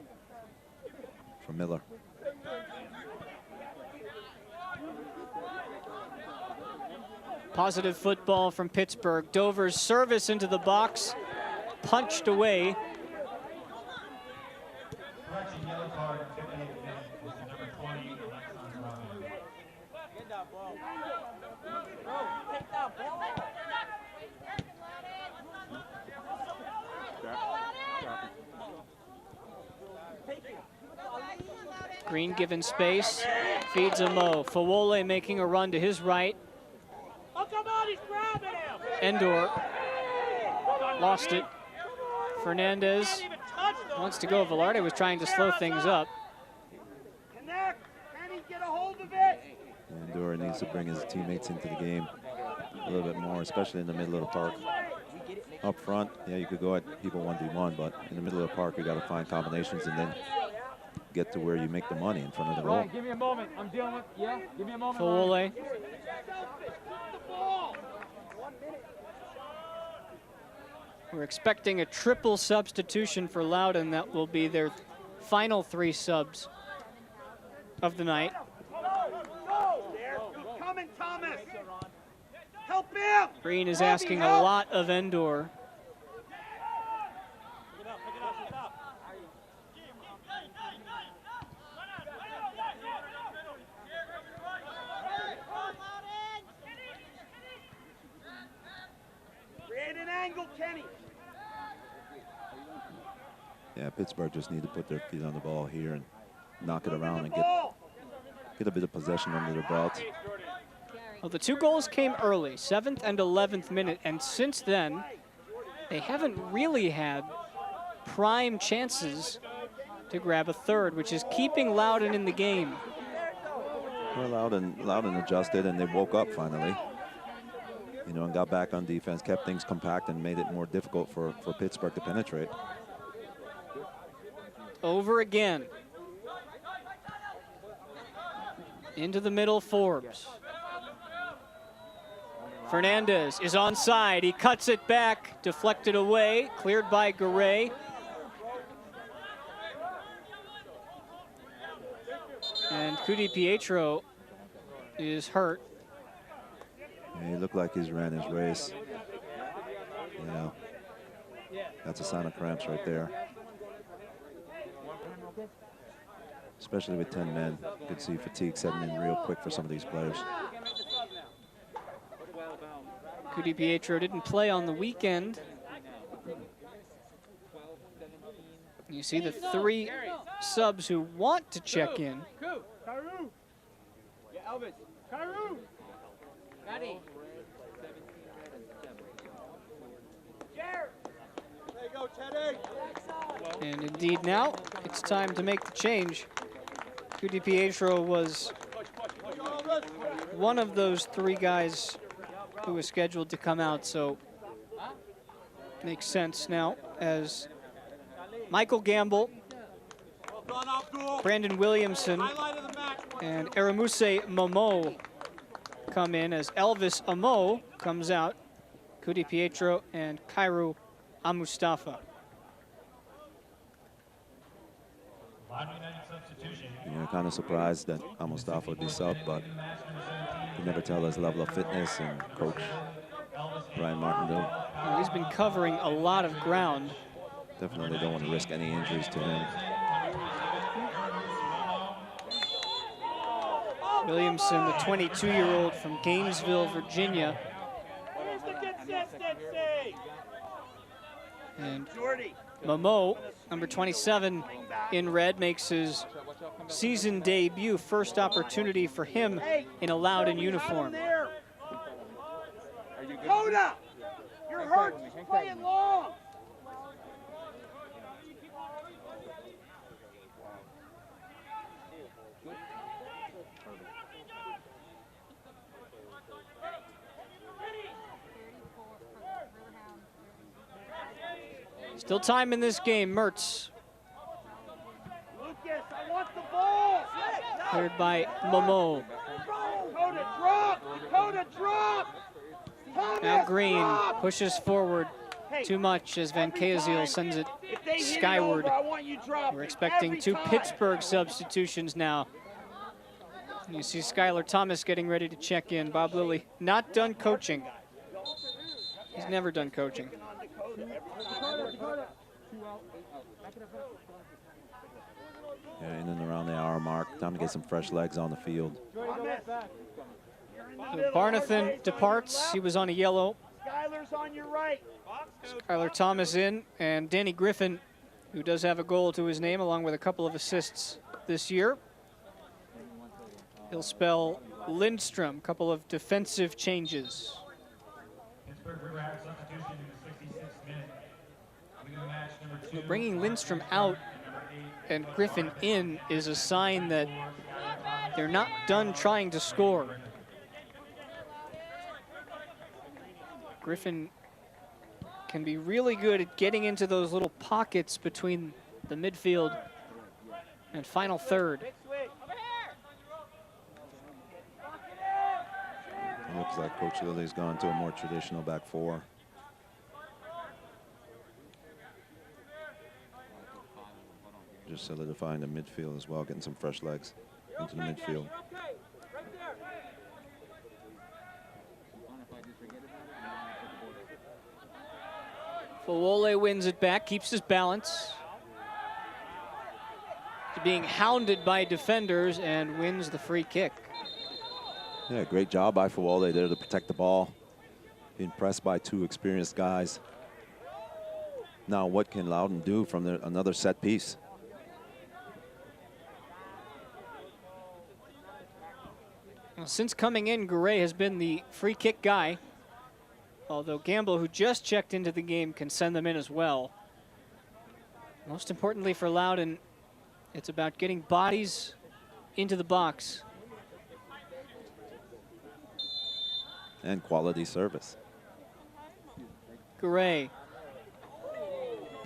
from Miller. Positive football from Pittsburgh. Dover's service into the box, punched away. Green given space, feeds a Mo. Fawole making a run to his right. Endor lost it. Fernandez wants to go. Velarde was trying to slow things up. Connect. Can he get a hold of it? Endor needs to bring his teammates into the game a little bit more, especially in the middle of the park. Up front, yeah, you could go at people 1v1, but in the middle of the park, you got to find combinations and then get to where you make the money in front of the goal. Give me a moment. I'm dealing with, yeah, give me a moment. Fawole. We're expecting a triple substitution for Loudoun. That will be their final 3 subs of the night. Coming, Thomas. Help him. Green is asking a lot of Endor. Create an angle, Kenny. Yeah, Pittsburgh just need to put their feet on the ball here and knock it around and get a bit of possession under their belt. Well, the 2 goals came early, 7th and 11th minute, and since then, they haven't really had prime chances to grab a third, which is keeping Loudoun in the game. Well, Loudoun adjusted and they woke up finally. you know, and got back on defense, kept things compact, and made it more difficult for Pittsburgh to penetrate. Over again. Into the middle, Forbes. Fernandez is onside. He cuts it back, deflected away, cleared by Garay. And Cudi Pietro is hurt. Yeah, he looked like he's ran his race. Yeah, that's a sign of cramps right there. Especially with 10 men. You could see fatigue setting in real quick for some of these players. Cudi Pietro didn't play on the weekend. You see the 3 subs who want to check in. Yeah, Elvis. Carew. Ready. There you go, Teddy. And indeed now, it's time to make the change. Cudi Pietro was one of those 3 guys who was scheduled to come out, so makes sense now as Michael Gamble, Brandon Williamson, and Aramuse Momo come in as Elvis Amo comes out, Cudi Pietro and Kairu Amustafa. You're kind of surprised that Amustafa would be subbed, but you never tell his level of fitness, and Coach Brian Martindale. Well, he's been covering a lot of ground. Definitely don't want to risk any injuries to him. Williamson, the 22-year-old from Gainesville, Virginia. Where's the consistency? And Momo, number 27 in red, makes his season debut. First opportunity for him in a Loudoun uniform. Coda, you're hurt. Just playing long. Still time in this game. Mertz. Lucas, I want the ball. Cleared by Momo. Coda, drop. Coda, drop. Now Green pushes forward too much as Van Keziel sends it skyward. We're expecting 2 Pittsburgh substitutions now. You see Skylar Thomas getting ready to check in. Bob Lilly not done coaching. He's never done coaching. Yeah, in and around the hour mark. Time to get some fresh legs on the field. So Barnathan departs. He was on a yellow. Skylar's on your right. Skylar Thomas in, and Danny Griffin, who does have a goal to his name along with a couple of assists this year. He'll spell Lindstrom, a couple of defensive changes. So bringing Lindstrom out and Griffin in is a sign that they're not done trying to score. Griffin can be really good at getting into those little pockets between the midfield and final third. It looks like Coach Lilly's gone to a more traditional back 4. Just solidifying the midfield as well, getting some fresh legs into the midfield. Fawole wins it back, keeps his balance. He's being hounded by defenders and wins the free kick. Yeah, great job by Fawole there to protect the ball. Being pressed by 2 experienced guys. Now what can Loudoun do from another set piece? Well, since coming in, Garay has been the free kick guy. Although Gamble, who just checked into the game, can send them in as well. Most importantly for Loudoun, it's about getting bodies into the box. and quality service. Gray.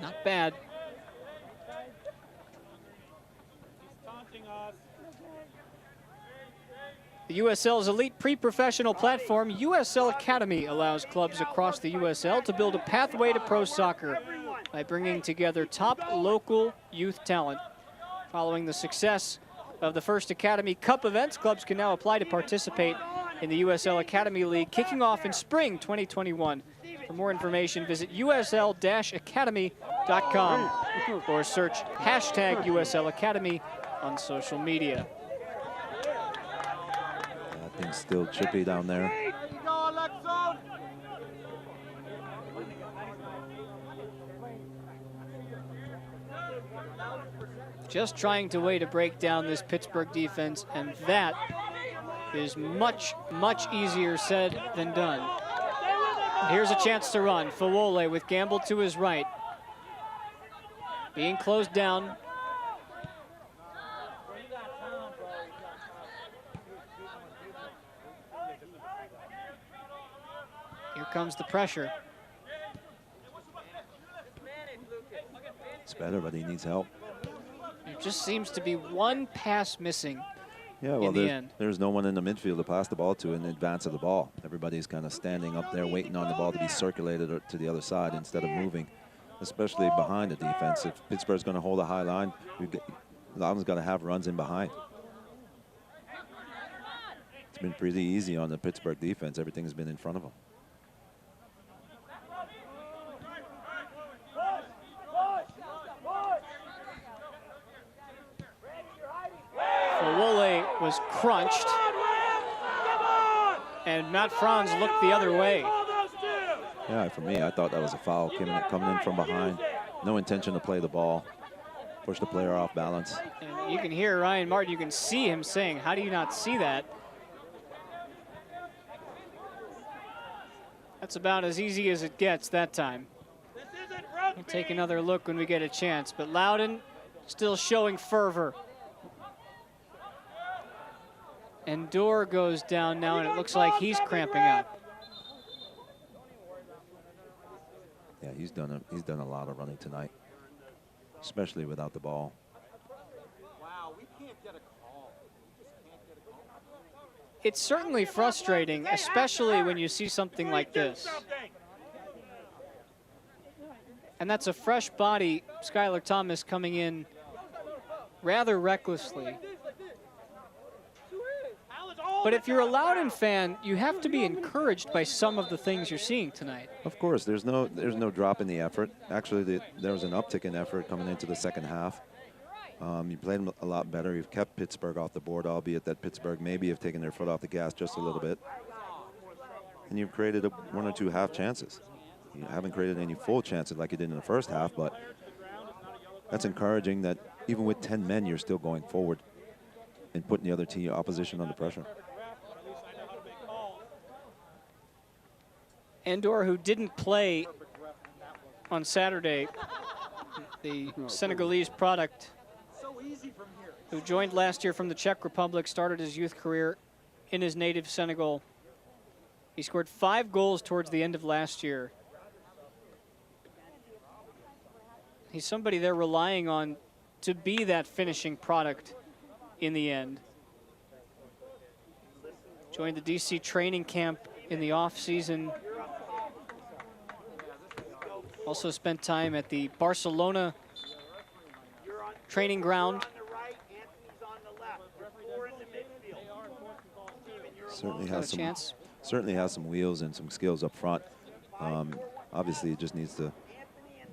Not bad. The USL's elite pre-professional platform, USL Academy, allows clubs across the USL to build a pathway to pro soccer by bringing together top local youth talent. Following the success of the first Academy Cup events, clubs can now apply to participate in the USL Academy League, kicking off in spring 2021. For more information, visit usl-academy.com or search hashtag USL Academy on social media. That thing's still chippy down there. Just trying to way to break down this Pittsburgh defense, and that is much, much easier said than done. Here's a chance to run. Fawole with Gamble to his right. Being closed down. Here comes the pressure. It's better, but he needs help. There just seems to be one pass missing. Yeah, well, in the end. there's no one in the midfield to pass the ball to in advance of the ball. Everybody's kind of standing up there waiting on the ball to be circulated to the other side instead of moving, especially behind the defense. If Pittsburgh's going to hold a high line, Loudoun's got to have runs in behind. It's been pretty easy on the Pittsburgh defense. Everything's been in front of them. Fawole was crunched, and Matt Franz looked the other way. Yeah, for me, I thought that was a foul coming in from behind. No intention to play the ball. Push the player off balance. And you can hear Ryan Martin, you can see him saying, how do you not see that? That's about as easy as it gets that time. We'll take another look when we get a chance, but Loudoun still showing fervor. And Dorr goes down now, and it looks like he's cramping up. Yeah, he's done a lot of running tonight, especially without the ball. Wow, we can't get a call. It's certainly frustrating, especially when you see something like this. And that's a fresh body, Skylar Thomas, coming in rather recklessly. But if you're a Loudoun fan, you have to be encouraged by some of the things you're seeing tonight. Of course, there's no drop in the effort. Actually, there was an uptick in effort coming into the second half. You played a lot better. You've kept Pittsburgh off the board, albeit that Pittsburgh maybe have taken their foot off the gas just a little bit. And you've created one or two half chances. You haven't created any full chances like you did in the first half, but that's encouraging that even with 10 men, you're still going forward and putting the other team opposition under pressure. Andor, who didn't play on Saturday, the Senegalese product, who joined last year from the Czech Republic, started his youth career in his native Senegal. He scored 5 goals towards the end of last year. He's somebody they're relying on to be that finishing product in the end. Joined the DC training camp in the off-season. Also spent time at the Barcelona training ground. Certainly has some wheels and some skills up front. Obviously, he just needs to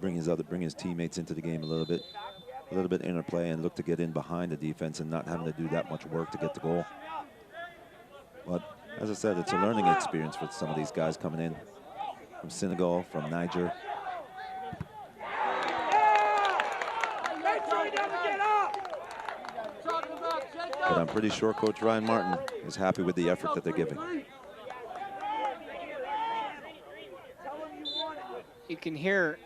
bring his teammates into the game a little bit interplay and look to get in behind the defense and not having to do that much work to get the goal. But as I said, it's a learning experience for some of these guys coming in from Senegal, from Niger. But I'm pretty sure Coach Ryan Martin is happy with the effort that they're giving. You can hear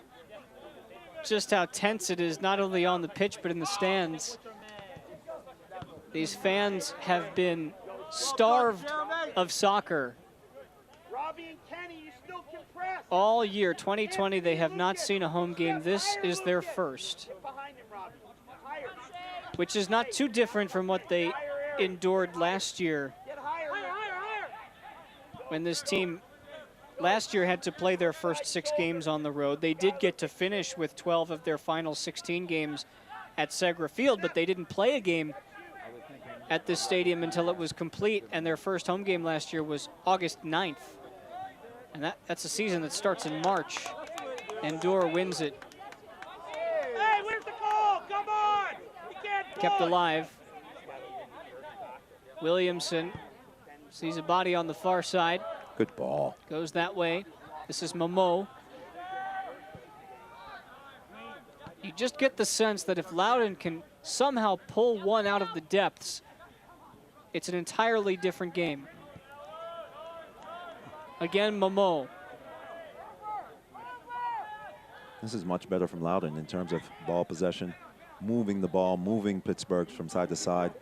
just how tense it is, not only on the pitch, but in the stands. These fans have been starved of soccer All year 2020, they have not seen a home game. This is their first, which is not too different from what they endured last year, when this team last year had to play their first 6 games on the road. They did get to finish with 12 of their final 16 games at Segra Field, but they didn't play a game at this stadium until it was complete, and their first home game last year was August 9th. And that's a season that starts in March, and Dorr wins it. Hey, where's the goal? Come on! You can't Kept alive. Williamson sees a body on the far side. Good ball. Goes that way. This is Momo. You just get the sense that if Loudoun can somehow pull one out of the depths, it's an entirely different game. Again, Momo. This is much better from Loudoun in terms of ball possession, moving the ball, moving Pittsburgh from side to side,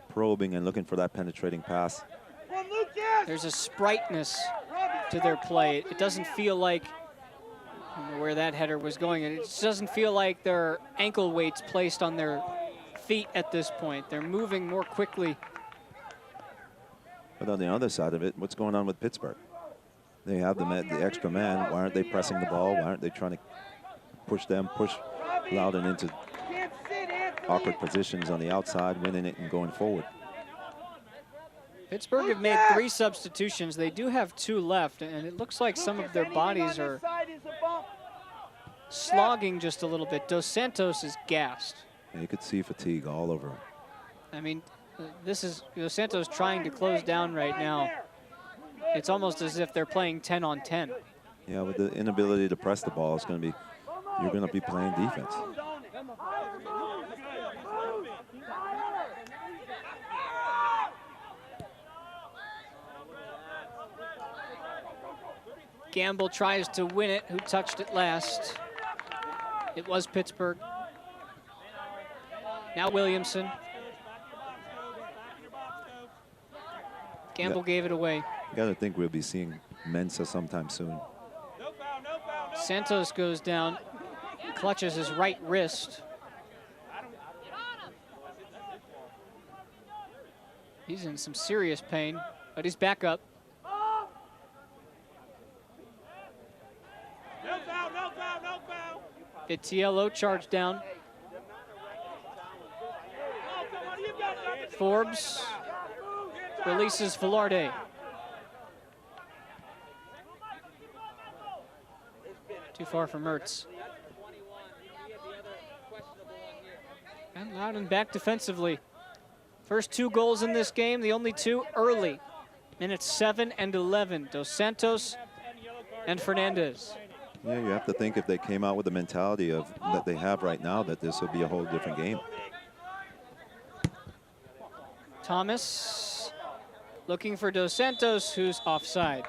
probing and looking for that penetrating pass. There's a sprightness to their play. It doesn't feel like, I don't know where that header was going, it just doesn't feel like there are ankle weights placed on their feet at this point. They're moving more quickly. But on the other side of it, what's going on with Pittsburgh? They have the extra man. Why aren't they pressing the ball? Why aren't they trying to push Loudoun into awkward positions on the outside, winning it and going forward? Pittsburgh have made 3 substitutions. They do have 2 left, and it looks like some of their bodies are slogging just a little bit. Dos Santos is gassed. Yeah, you could see fatigue all over him. I mean, this is Dos Santos trying to close down right now. It's almost as if they're playing 10 on 10. Yeah, with the inability to press the ball, it's going to be, you're going to be playing defense. Gamble tries to win it. Who touched it last? It was Pittsburgh. Now Williamson. Gamble gave it away. You got to think we'll be seeing Mensah sometime soon. Santos goes down, clutches his right wrist. He's in some serious pain, but he's back up. Vitiello charged down. Forbes releases Velarde. Too far from Mertz. And Loudoun back defensively. First 2 goals in this game, the only 2 early. Minutes 7 and 11. Dos Santos and Fernandez. Yeah, you have to think if they came out with the mentality of that they have right now, that this will be a whole different game. Thomas looking for Dos Santos, who's offside.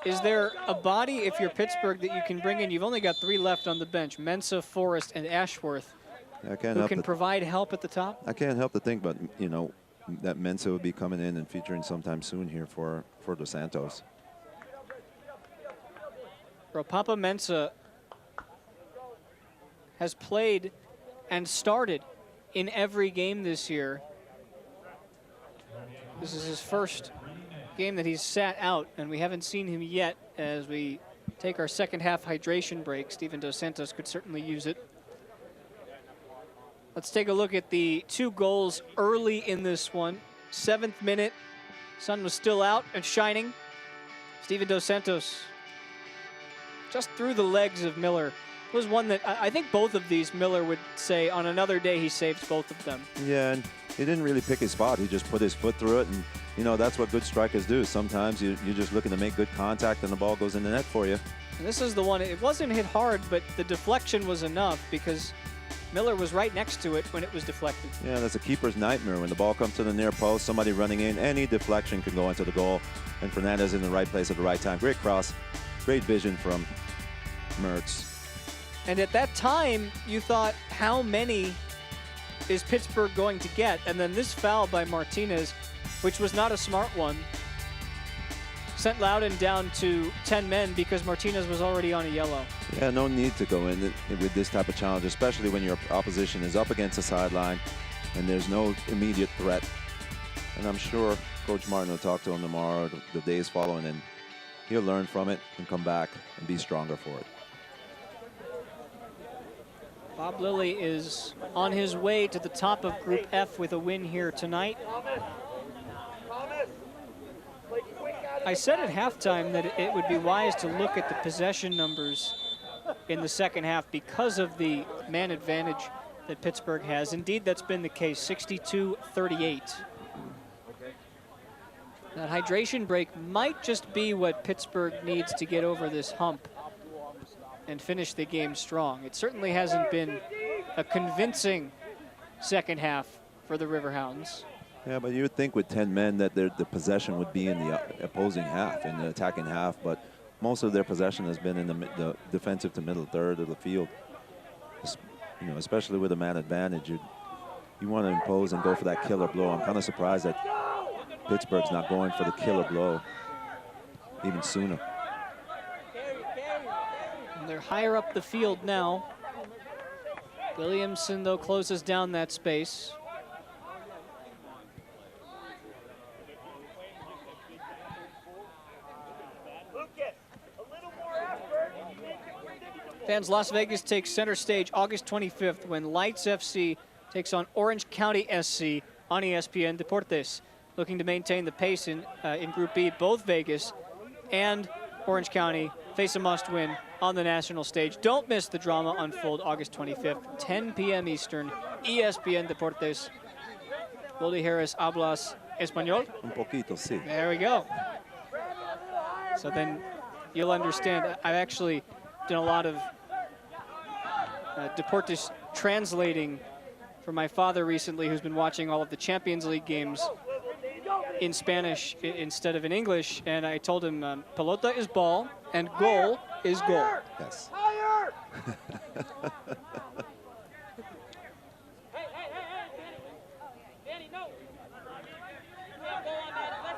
Is there a body, if you're Pittsburgh, that you can bring in? You've only got 3 left on the bench, Mensah, Forrest, and Ashworth, who can provide help at the top? I can't help to think, but, you know, that Mensah will be coming in and featuring sometime soon here for Dos Santos. Papa Mensah has played and started in every game this year. This is his first game that he's sat out, and we haven't seen him yet as we take our second half hydration break. Steven Dos Santos could certainly use it. Let's take a look at the 2 goals early in this one. 7th minute, sun was still out and shining. Steven Dos Santos just through the legs of Miller. It was one that I think both of these Miller would say on another day he saved both of them. Yeah, and he didn't really pick his spot. He just put his foot through it, and you know that's what good strikers do. Sometimes you're just looking to make good contact and the ball goes in the net for you. And this is the one, it wasn't hit hard, but the deflection was enough because Miller was right next to it when it was deflected. Yeah, that's a keeper's nightmare. When the ball comes to the near post, somebody running in, any deflection can go into the goal. And Fernandez in the right place at the right time. Great cross, great vision from Mertz. And at that time, you thought, how many is Pittsburgh going to get? And then this foul by Martinez, which was not a smart one, sent Loudoun down to 10 men because Martinez was already on a yellow. Yeah, no need to go in with this type of challenge, especially when your opposition is up against the sideline and there's no immediate threat. And I'm sure Coach Martin will talk to him tomorrow, the days following, and he'll learn from it and come back and be stronger for it. Bob Lilly is on his way to the top of Group F with a win here tonight. I said at halftime that it would be wise to look at the possession numbers in the second half because of the man advantage that Pittsburgh has. Indeed, that's been the case, 62-38. That hydration break might just be what Pittsburgh needs to get over this hump and finish the game strong. It certainly hasn't been a convincing second half for the Riverhounds. Yeah, but you would think with 10 men that the possession would be in the opposing half, in the attacking half, but most of their possession has been in the defensive to middle third of the field. You know, especially with a man advantage, you want to impose and go for that killer blow. I'm kind of surprised that Pittsburgh's not going for the killer blow even sooner. And they're higher up the field now. Williamson, though, closes down that space. Fans, Las Vegas takes center stage August 25th when Lights FC takes on Orange County SC on ESPN Deportes. Looking to maintain the pace in Group B, both Vegas and Orange County face a must-win on the national stage. Don't miss the drama unfold August 25th, 10 p.m. Eastern, ESPN Deportes. Goldie Harris, hablas español? Un poquito, sí. There we go. So then you'll understand. I've actually done a lot of Deportes translating for my father recently, who's been watching all of the Champions League games in Spanish instead of in English, and I told him pelota is ball and goal is goal. Yes.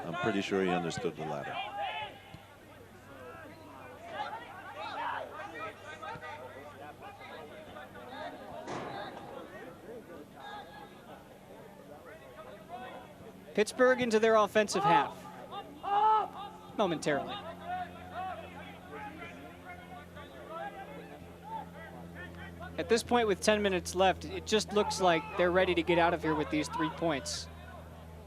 I'm pretty sure he understood the latter. Pittsburgh into their offensive half momentarily. At this point with 10 minutes left, it just looks like they're ready to get out of here with these 3 points.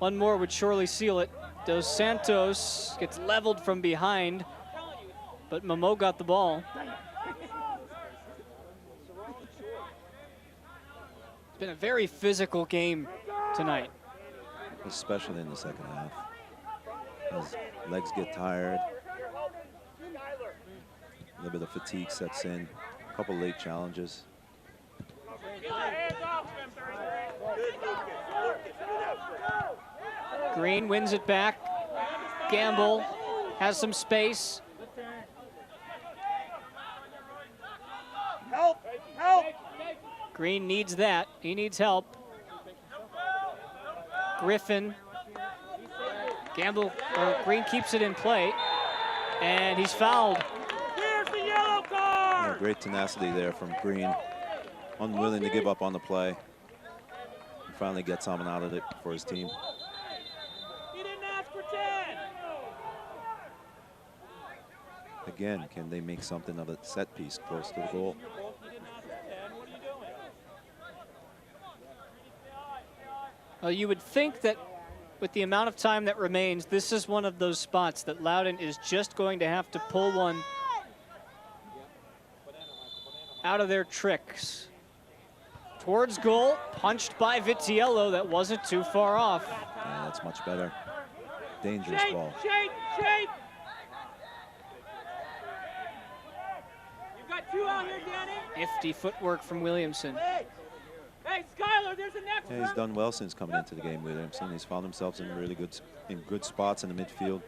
One more would surely seal it. Dos Santos gets leveled from behind, but Momo got the ball. It's been a very physical game tonight. Especially in the second half. His legs get tired. A little bit of fatigue sets in. A couple late challenges. Green wins it back. Gamble has some space. Help! Help! Green needs that. He needs help. Griffin. Green keeps it in play, and he's fouled. Here's the yellow card! Yeah, great tenacity there from Green. Unwilling to give up on the play. He finally gets something out of it for his team. He didn't ask for 10. Again, can they make something of a set piece close to the goal? Well, you would think that with the amount of time that remains, this is one of those spots that Loudoun is just going to have to pull one out of their tricks. Towards goal, punched by Vitiello. That wasn't too far off. Yeah, that's much better. Dangerous ball. Shape! You've got 2 out here, Danny. Nifty footwork from Williamson. Hey, Skyler, there's a next Yeah, he's done well since coming into the game, Williamson. He's found himself in really good spots in the midfield,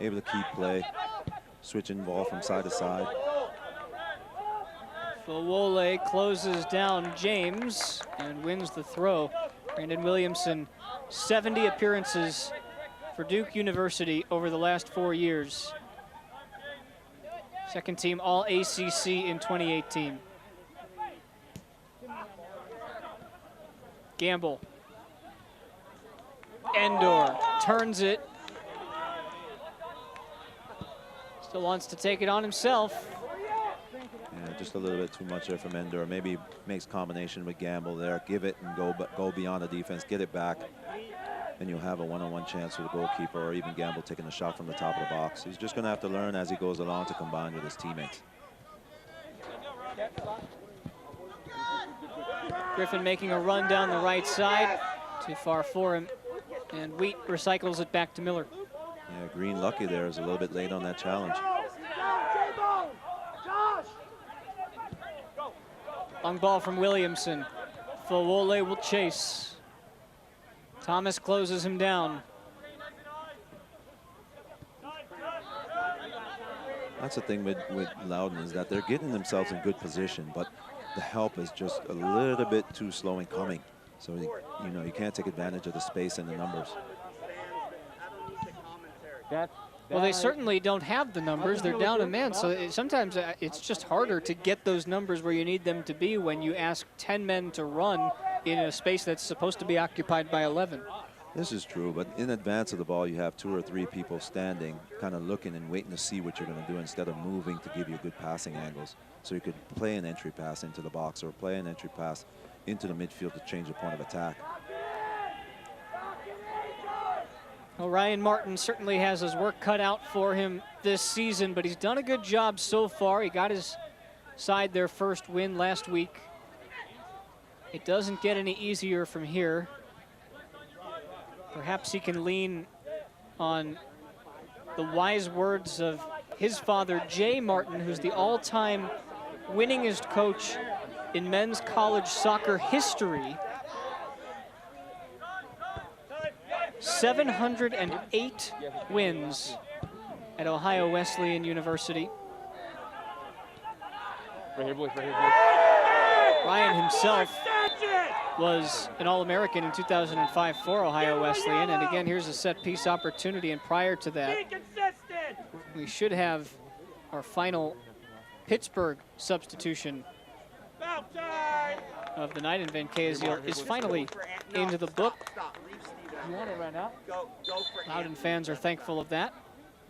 able to keep play, switching ball from side to side. Fawole closes down James and wins the throw. Brandon Williamson, 70 appearances for Duke University over the last 4 years. Second team All ACC in 2018. Gamble. Endor turns it. Still wants to take it on himself. Yeah, just a little bit too much there from Endor. Maybe makes combination with Gamble there. Give it and go beyond the defense. Get it back. And you'll have a one-on-one chance with the goalkeeper, or even Gamble taking a shot from the top of the box. He's just going to have to learn as he goes along to combine with his teammates. Griffin making a run down the right side. Too far for him. And Wheat recycles it back to Miller. Yeah, Green lucky there is a little bit late on that challenge. Long ball from Williamson. Fawole will chase. Thomas closes him down. That's the thing with Loudoun, is that they're getting themselves in good position, but the help is just a little bit too slow in coming. So, you know, you can't take advantage of the space and the numbers. Well, they certainly don't have the numbers. They're down a man, so sometimes it's just harder to get those numbers where you need them to be when you ask 10 men to run in a space that's supposed to be occupied by 11. This is true, but in advance of the ball, you have 2 or 3 people standing, kind of looking and waiting to see what you're going to do instead of moving to give you good passing angles. So you could play an entry pass into the box or play an entry pass into the midfield to change the point of attack. Well, Ryan Martin certainly has his work cut out for him this season, but he's done a good job so far. He got his side their first win last week. It doesn't get any easier from here. Perhaps he can lean on the wise words of his father, Jay Martin, who's the all-time winningest coach in men's college soccer history. 708 wins at Ohio Wesleyan University. Right here, boys, right here, boys. Ryan himself was an All-American in 2005 for Ohio Wesleyan, and again, here's a set-piece opportunity, and prior to that, we should have our final Pittsburgh substitution of the night, and Van Kaziel is finally into the book. You want it right now? Loudoun fans are thankful of that.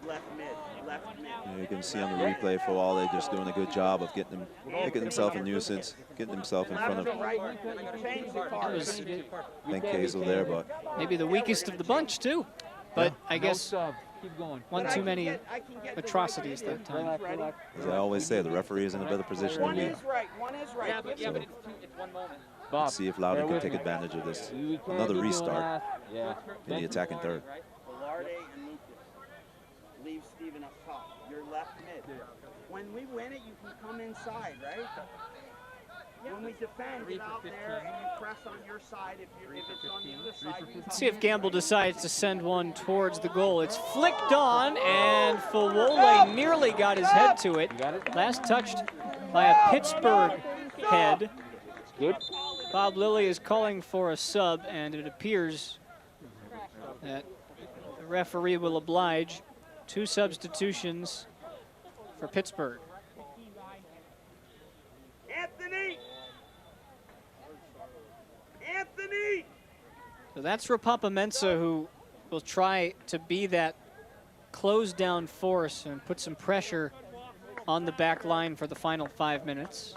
Left mid, left mid. Yeah, you can see on the replay for all, they're just doing a good job of making himself a nuisance, getting himself in front of Van Kaziel there, but maybe the weakest of the bunch too. But I guess one too many atrocities that time. As I always say, the referee is in a better position than we are. One is right. Yeah, but it's 1 moment. Let's see if Loudoun can take advantage of this. Another restart in the attacking third. Velarde and Lucas. Leave Steven up top. You're left mid. When we win it, you can come inside, right? When we defend, get out there and you press on your side. If it's on the other side, you Let's see if Gamble decides to send one towards the goal. It's flicked on, and Fawole nearly got his head to it. Last touched by a Pittsburgh head. Good. Bob Lilly is calling for a sub, and it appears that the referee will oblige. 2 substitutions for Pittsburgh. Anthony! So that's Rapapa Mensah, who will try to be that close down force and put some pressure on the back line for the final 5 minutes.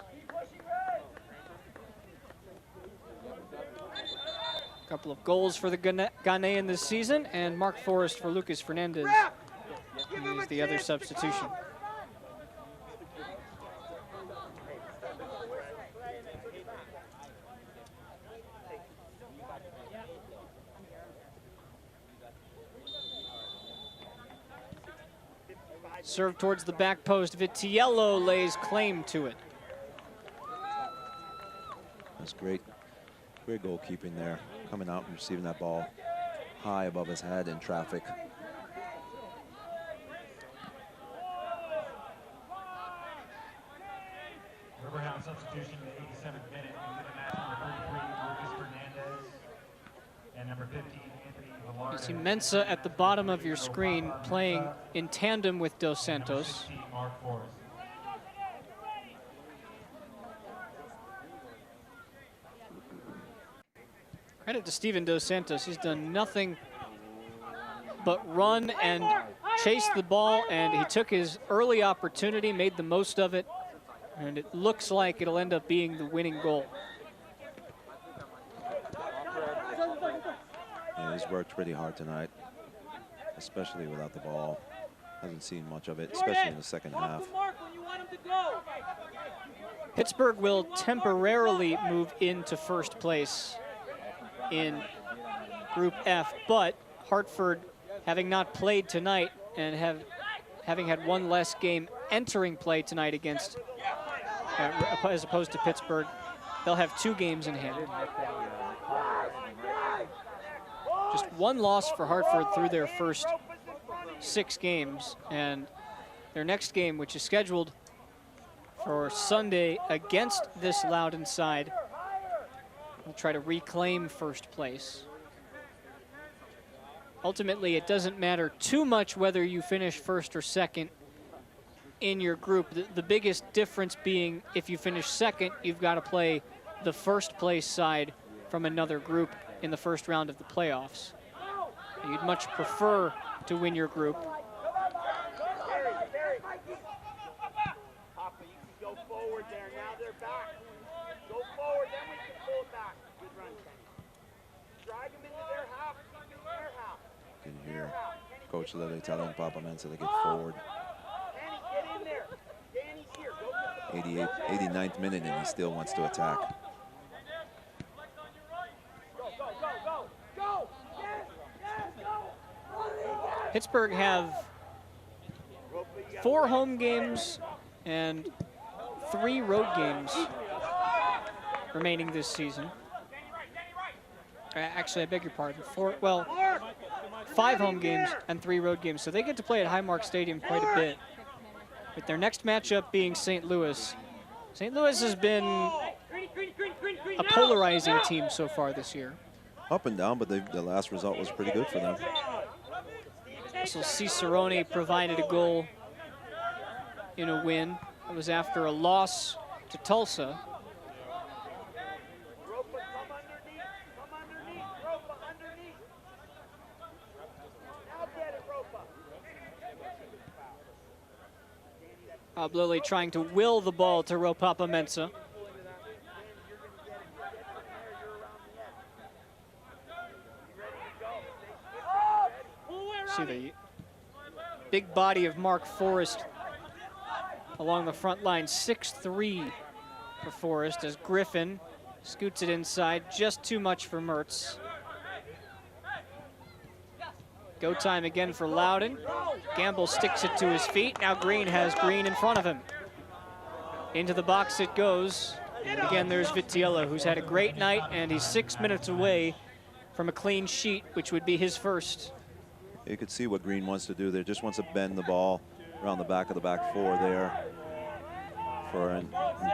A couple of goals for the Ghanaian this season, and Mark Forrest for Lucas Fernandez is the other substitution. Serve towards the back post. Vitiello lays claim to it. That's great. Great goalkeeping there. Coming out and receiving that ball high above his head in traffic. Riverhounds substitution in the 87th minute into the match, number 33, Lucas Fernandez, and number 15, Anthony Velarde. You see Mensah at the bottom of your screen playing in tandem with Dos Santos. Credit to Steven Dos Santos. He's done nothing but run and chase the ball, and he took his early opportunity, made the most of it, and it looks like it'll end up being the winning goal. Yeah, he's worked pretty hard tonight, especially without the ball. Hasn't seen much of it, especially in the second half. Pittsburgh will temporarily move into first place in Group F, but Hartford, having not played tonight and having had one less game entering play tonight against, as opposed to Pittsburgh, they'll have 2 games in hand. Just 1 loss for Hartford through their first 6 games, and their next game, which is scheduled for Sunday against this Loudoun side, will try to reclaim first place. Ultimately, it doesn't matter too much whether you finish first or second in your group. The biggest difference being if you finish second, you've got to play the first place side from another group in the first round of the playoffs. You'd much prefer to win your group. Go forward there. Now they're back. Go forward, then we can pull it back. Good run, Kenny. Drag them into their half. Their half. You can hear Coach Lilly telling Papa Mensah to get forward. Danny, get in there. Danny's here. Go 89th minute, and he still wants to attack. Pittsburgh have 4 home games and 3 road games remaining this season. Actually, I beg your pardon. 5 home games and 3 road games. So they get to play at Highmark Stadium quite a bit. With their next matchup being St. Louis. St. Louis has been a polarizing team so far this year. Up and down, but the last result was pretty good for them. So Cicerone provided a goal in a win. It was after a loss to Tulsa. Bob Lilly trying to will the ball to Ropapa Mensah. See the big body of Mark Forrest along the front line, 6'3" for Forrest as Griffin scoots it inside, just too much for Mertz. Go time again for Loudoun. Gamble sticks it to his feet. Now Green has Green in front of him. Into the box it goes. And again, there's Vitiello, who's had a great night, and he's 6 minutes away from a clean sheet, which would be his first. You could see what Green wants to do there. Just wants to bend the ball around the back of the back 4 there for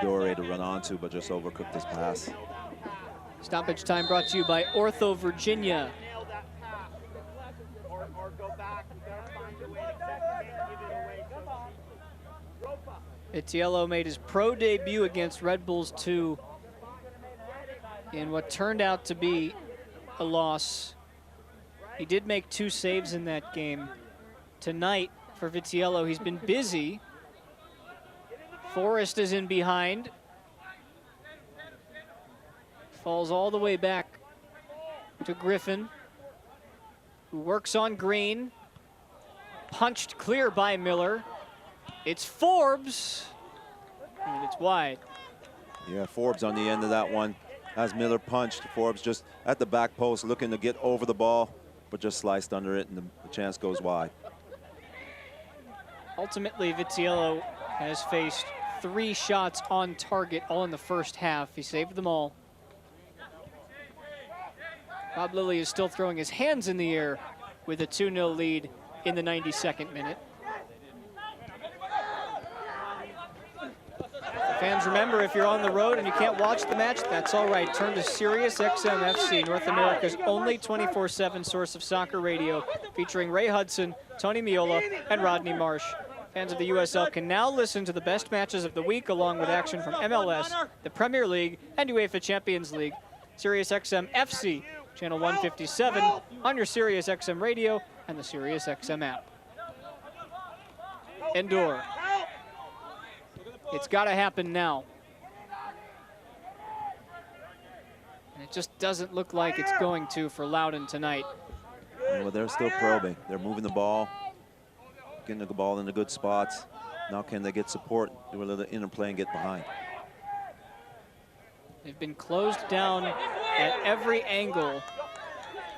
Ndore to run onto, but just overcooked his pass. Stoppage time brought to you by Ortho Virginia. Vitiello made his pro debut against Red Bulls 2 in what turned out to be a loss. He did make 2 saves in that game. Tonight, for Vitiello, he's been busy. Forrest is in behind. Falls all the way back to Griffin, who works on Green. Punched clear by Miller. It's Forbes, and it's wide. Yeah, Forbes on the end of that one. As Miller punched, Forbes just at the back post looking to get over the ball, but just sliced under it, and the chance goes wide. Ultimately, Vitiello has faced 3 shots on target, all in the first half. He saved them all. Bob Lilly is still throwing his hands in the air with a 2-0 lead in the 92nd minute. Fans, remember, if you're on the road and you can't watch the match, that's all right. Turn to Sirius XM FC, North America's only 24/7 source of soccer radio, featuring Ray Hudson, Tony Miola, and Rodney Marsh. Fans of the USL can now listen to the best matches of the week, along with action from MLS, the Premier League, and UEFA Champions League. Sirius XM FC, channel 157, on your Sirius XM radio and the Sirius XM app. Endor. It's got to happen now. And it just doesn't look like it's going to for Loudoun tonight. Well, they're still probing. They're moving the ball, getting the ball in the good spots. Now can they get support, do a little interplay and get behind? They've been closed down at every angle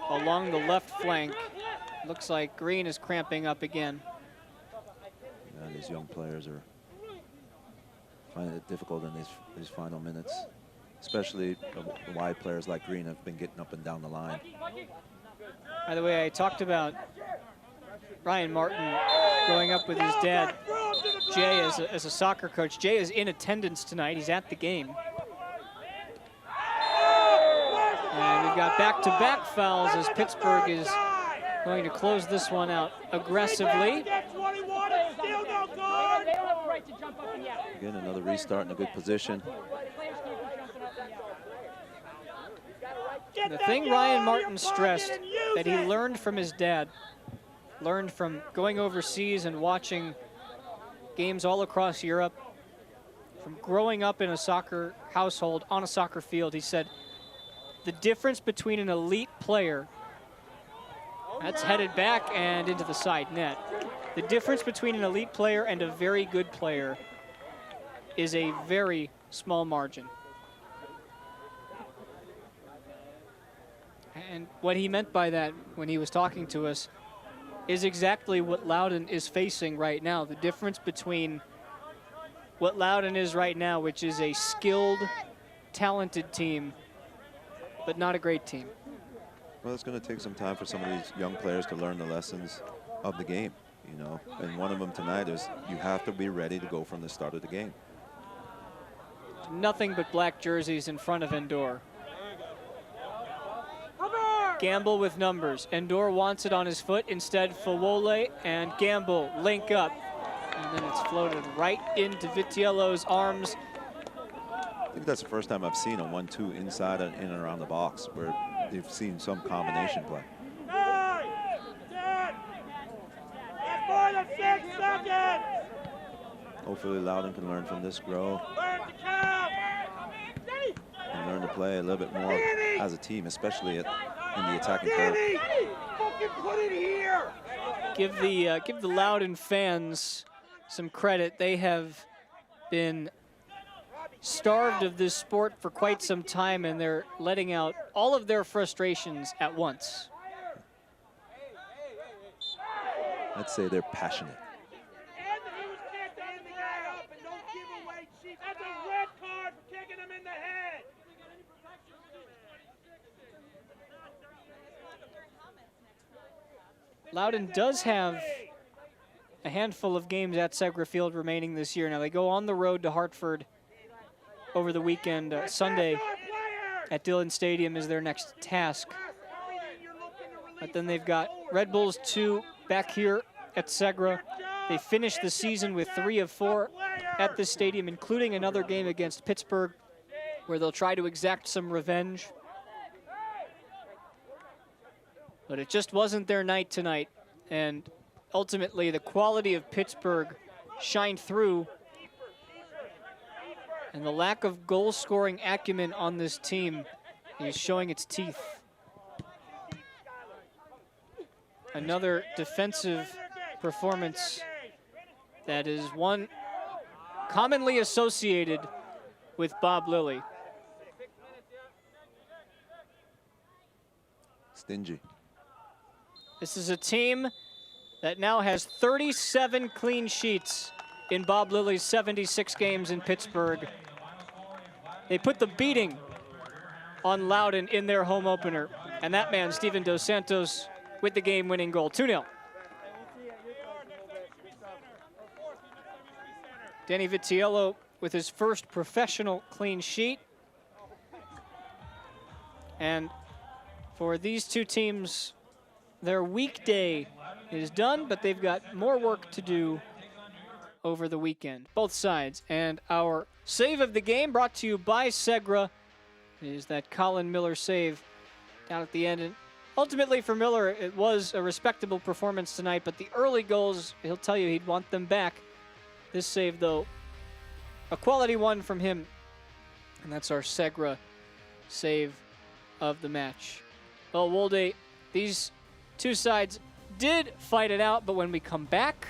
along the left flank. Looks like Green is cramping up again. Yeah, these young players are finding it difficult in these final minutes. Especially the wide players like Green have been getting up and down the line. By the way, I talked about Ryan Martin growing up with his dad, Jay, as a soccer coach. Jay is in attendance tonight. He's at the game. And we've got back-to-back fouls as Pittsburgh is going to close this one out aggressively. Again, another restart in a good position. The thing Ryan Martin stressed that he learned from his dad, learned from going overseas and watching games all across Europe, from growing up in a soccer household on a soccer field, he said, the difference between an elite player, that's headed back and into the side net. The difference between an elite player and a very good player is a very small margin. And what he meant by that when he was talking to us is exactly what Loudoun is facing right now. The difference between what Loudoun is right now, which is a skilled, talented team, but not a great team. Well, it's going to take some time for some of these young players to learn the lessons of the game, you know. And one of them tonight is you have to be ready to go from the start of the game. Nothing but black jerseys in front of Endor. Gamble with numbers. Endor wants it on his foot. Instead, Fawole and Gamble link up. And then it's floated right into Vitiello's arms. I think that's the first time I've seen a 1-2 inside and in and around the box where they've seen some combination play. Hopefully Loudoun can learn from this grow and learn to play a little bit more as a team, especially in the attacking third. Give the Loudoun fans some credit. They have been starved of this sport for quite some time, and they're letting out all of their frustrations at once. I'd say they're passionate. Loudoun does have a handful of games at Segra Field remaining this year. Now they go on the road to Hartford over the weekend. Sunday at Dillon Stadium is their next task. But then they've got Red Bulls 2 back here at Segra. They finished the season with 3 of 4 at this stadium, including another game against Pittsburgh, where they'll try to exact some revenge. But it just wasn't their night tonight. And ultimately, the quality of Pittsburgh shined through. And the lack of goal-scoring acumen on this team is showing its teeth. Another defensive performance that is one commonly associated with Bob Lilly. Stingy. This is a team that now has 37 clean sheets in Bob Lilly's 76 games in Pittsburgh. They put the beating on Loudoun in their home opener. And that man, Steven Dos Santos, with the game-winning goal, 2-0. Danny Vitiello with his first professional clean sheet. And for these two teams, their weekday is done, but they've got more work to do over the weekend, both sides. And our save of the game brought to you by Segra is that Colin Miller save down at the end. And ultimately for Miller, it was a respectable performance tonight, but the early goals, he'll tell you he'd want them back. This save, though, a quality one from him. And that's our Segra save of the match. Well, Wolde, these two sides did fight it out, but when we come back,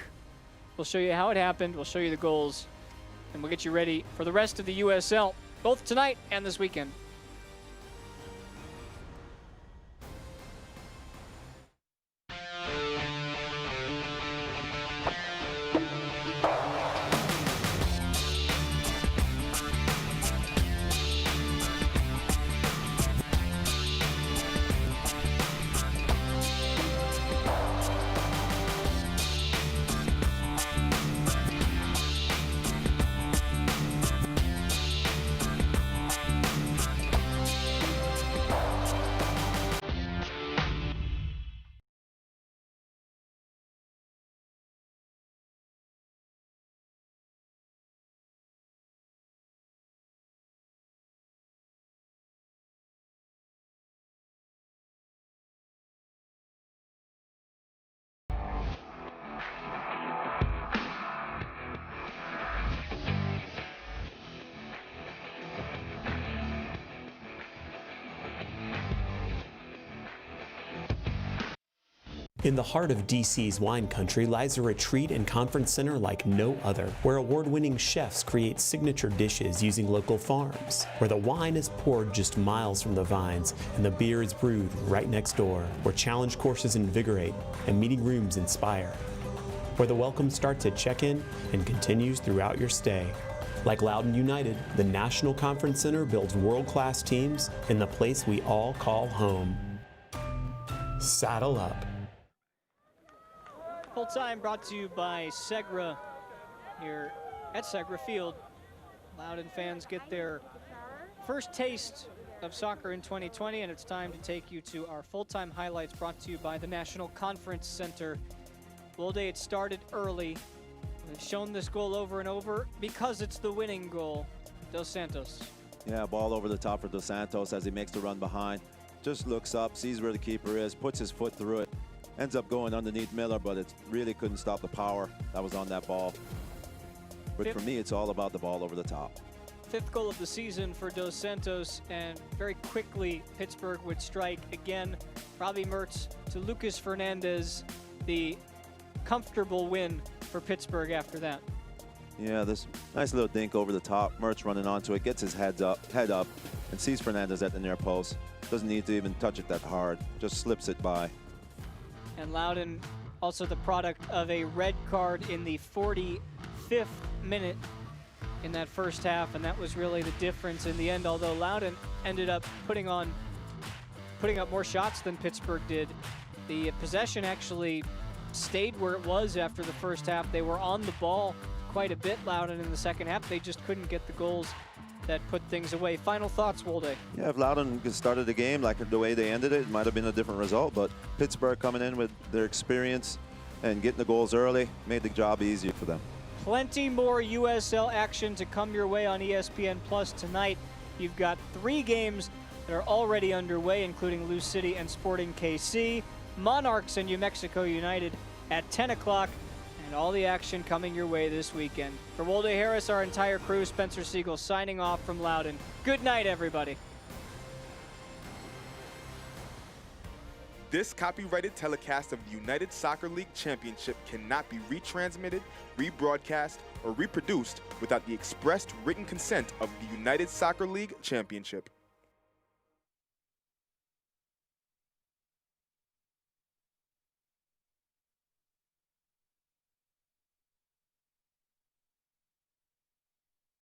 we'll show you how it happened, we'll show you the goals, and we'll get you ready for the rest of the USL, both tonight and this weekend. In the heart of DC's wine country lies a retreat and conference center like no other, where award-winning chefs create signature dishes using local farms, where the wine is poured just miles from the vines and the beer is brewed right next door, where challenge courses invigorate and meeting rooms inspire, where the welcome starts at check-in and continues throughout your stay. Like Loudoun United, the National Conference Center builds world-class teams in the place we all call home. Saddle up. Full time brought to you by Segra here at Segra Field. Loudoun fans get their first taste of soccer in 2020, and it's time to take you to our full-time highlights brought to you by the National Conference Center. Wolde, it started early. We've shown this goal over and over because it's the winning goal. Dos Santos. Yeah, ball over the top for Dos Santos as he makes the run behind. Just looks up, sees where the keeper is, puts his foot through it. Ends up going underneath Miller, but it really couldn't stop the power that was on that ball. But for me, it's all about the ball over the top. Fifth goal of the season for Dos Santos, and very quickly Pittsburgh would strike again. Robbie Mertz to Lucas Fernandez, the comfortable win for Pittsburgh after that. Yeah, this nice little dink over the top. Mertz running onto it, gets his head up, and sees Fernandez at the near post. Doesn't need to even touch it that hard, just slips it by. And Loudoun also the product of a red card in the 45th minute in that first half, and that was really the difference in the end. Although Loudoun ended up putting up more shots than Pittsburgh did, the possession actually stayed where it was after the first half. They were on the ball quite a bit, Loudoun, in the second half. They just couldn't get the goals that put things away. Final thoughts, Wolde? Yeah, if Loudoun started the game like the way they ended it, it might have been a different result, but Pittsburgh coming in with their experience and getting the goals early made the job easier for them. Plenty more USL action to come your way on ESPN Plus tonight. You've got 3 games that are already underway, including Lou City and Sporting KC, Monarchs and New Mexico United at 10 o'clock, and all the action coming your way this weekend. For Wolde Harris, our entire crew, Spencer Siegel signing off from Loudoun. Good night, everybody. This copyrighted telecast of the United Soccer League Championship cannot be retransmitted, rebroadcast, or reproduced without the expressed written consent of the United Soccer League Championship.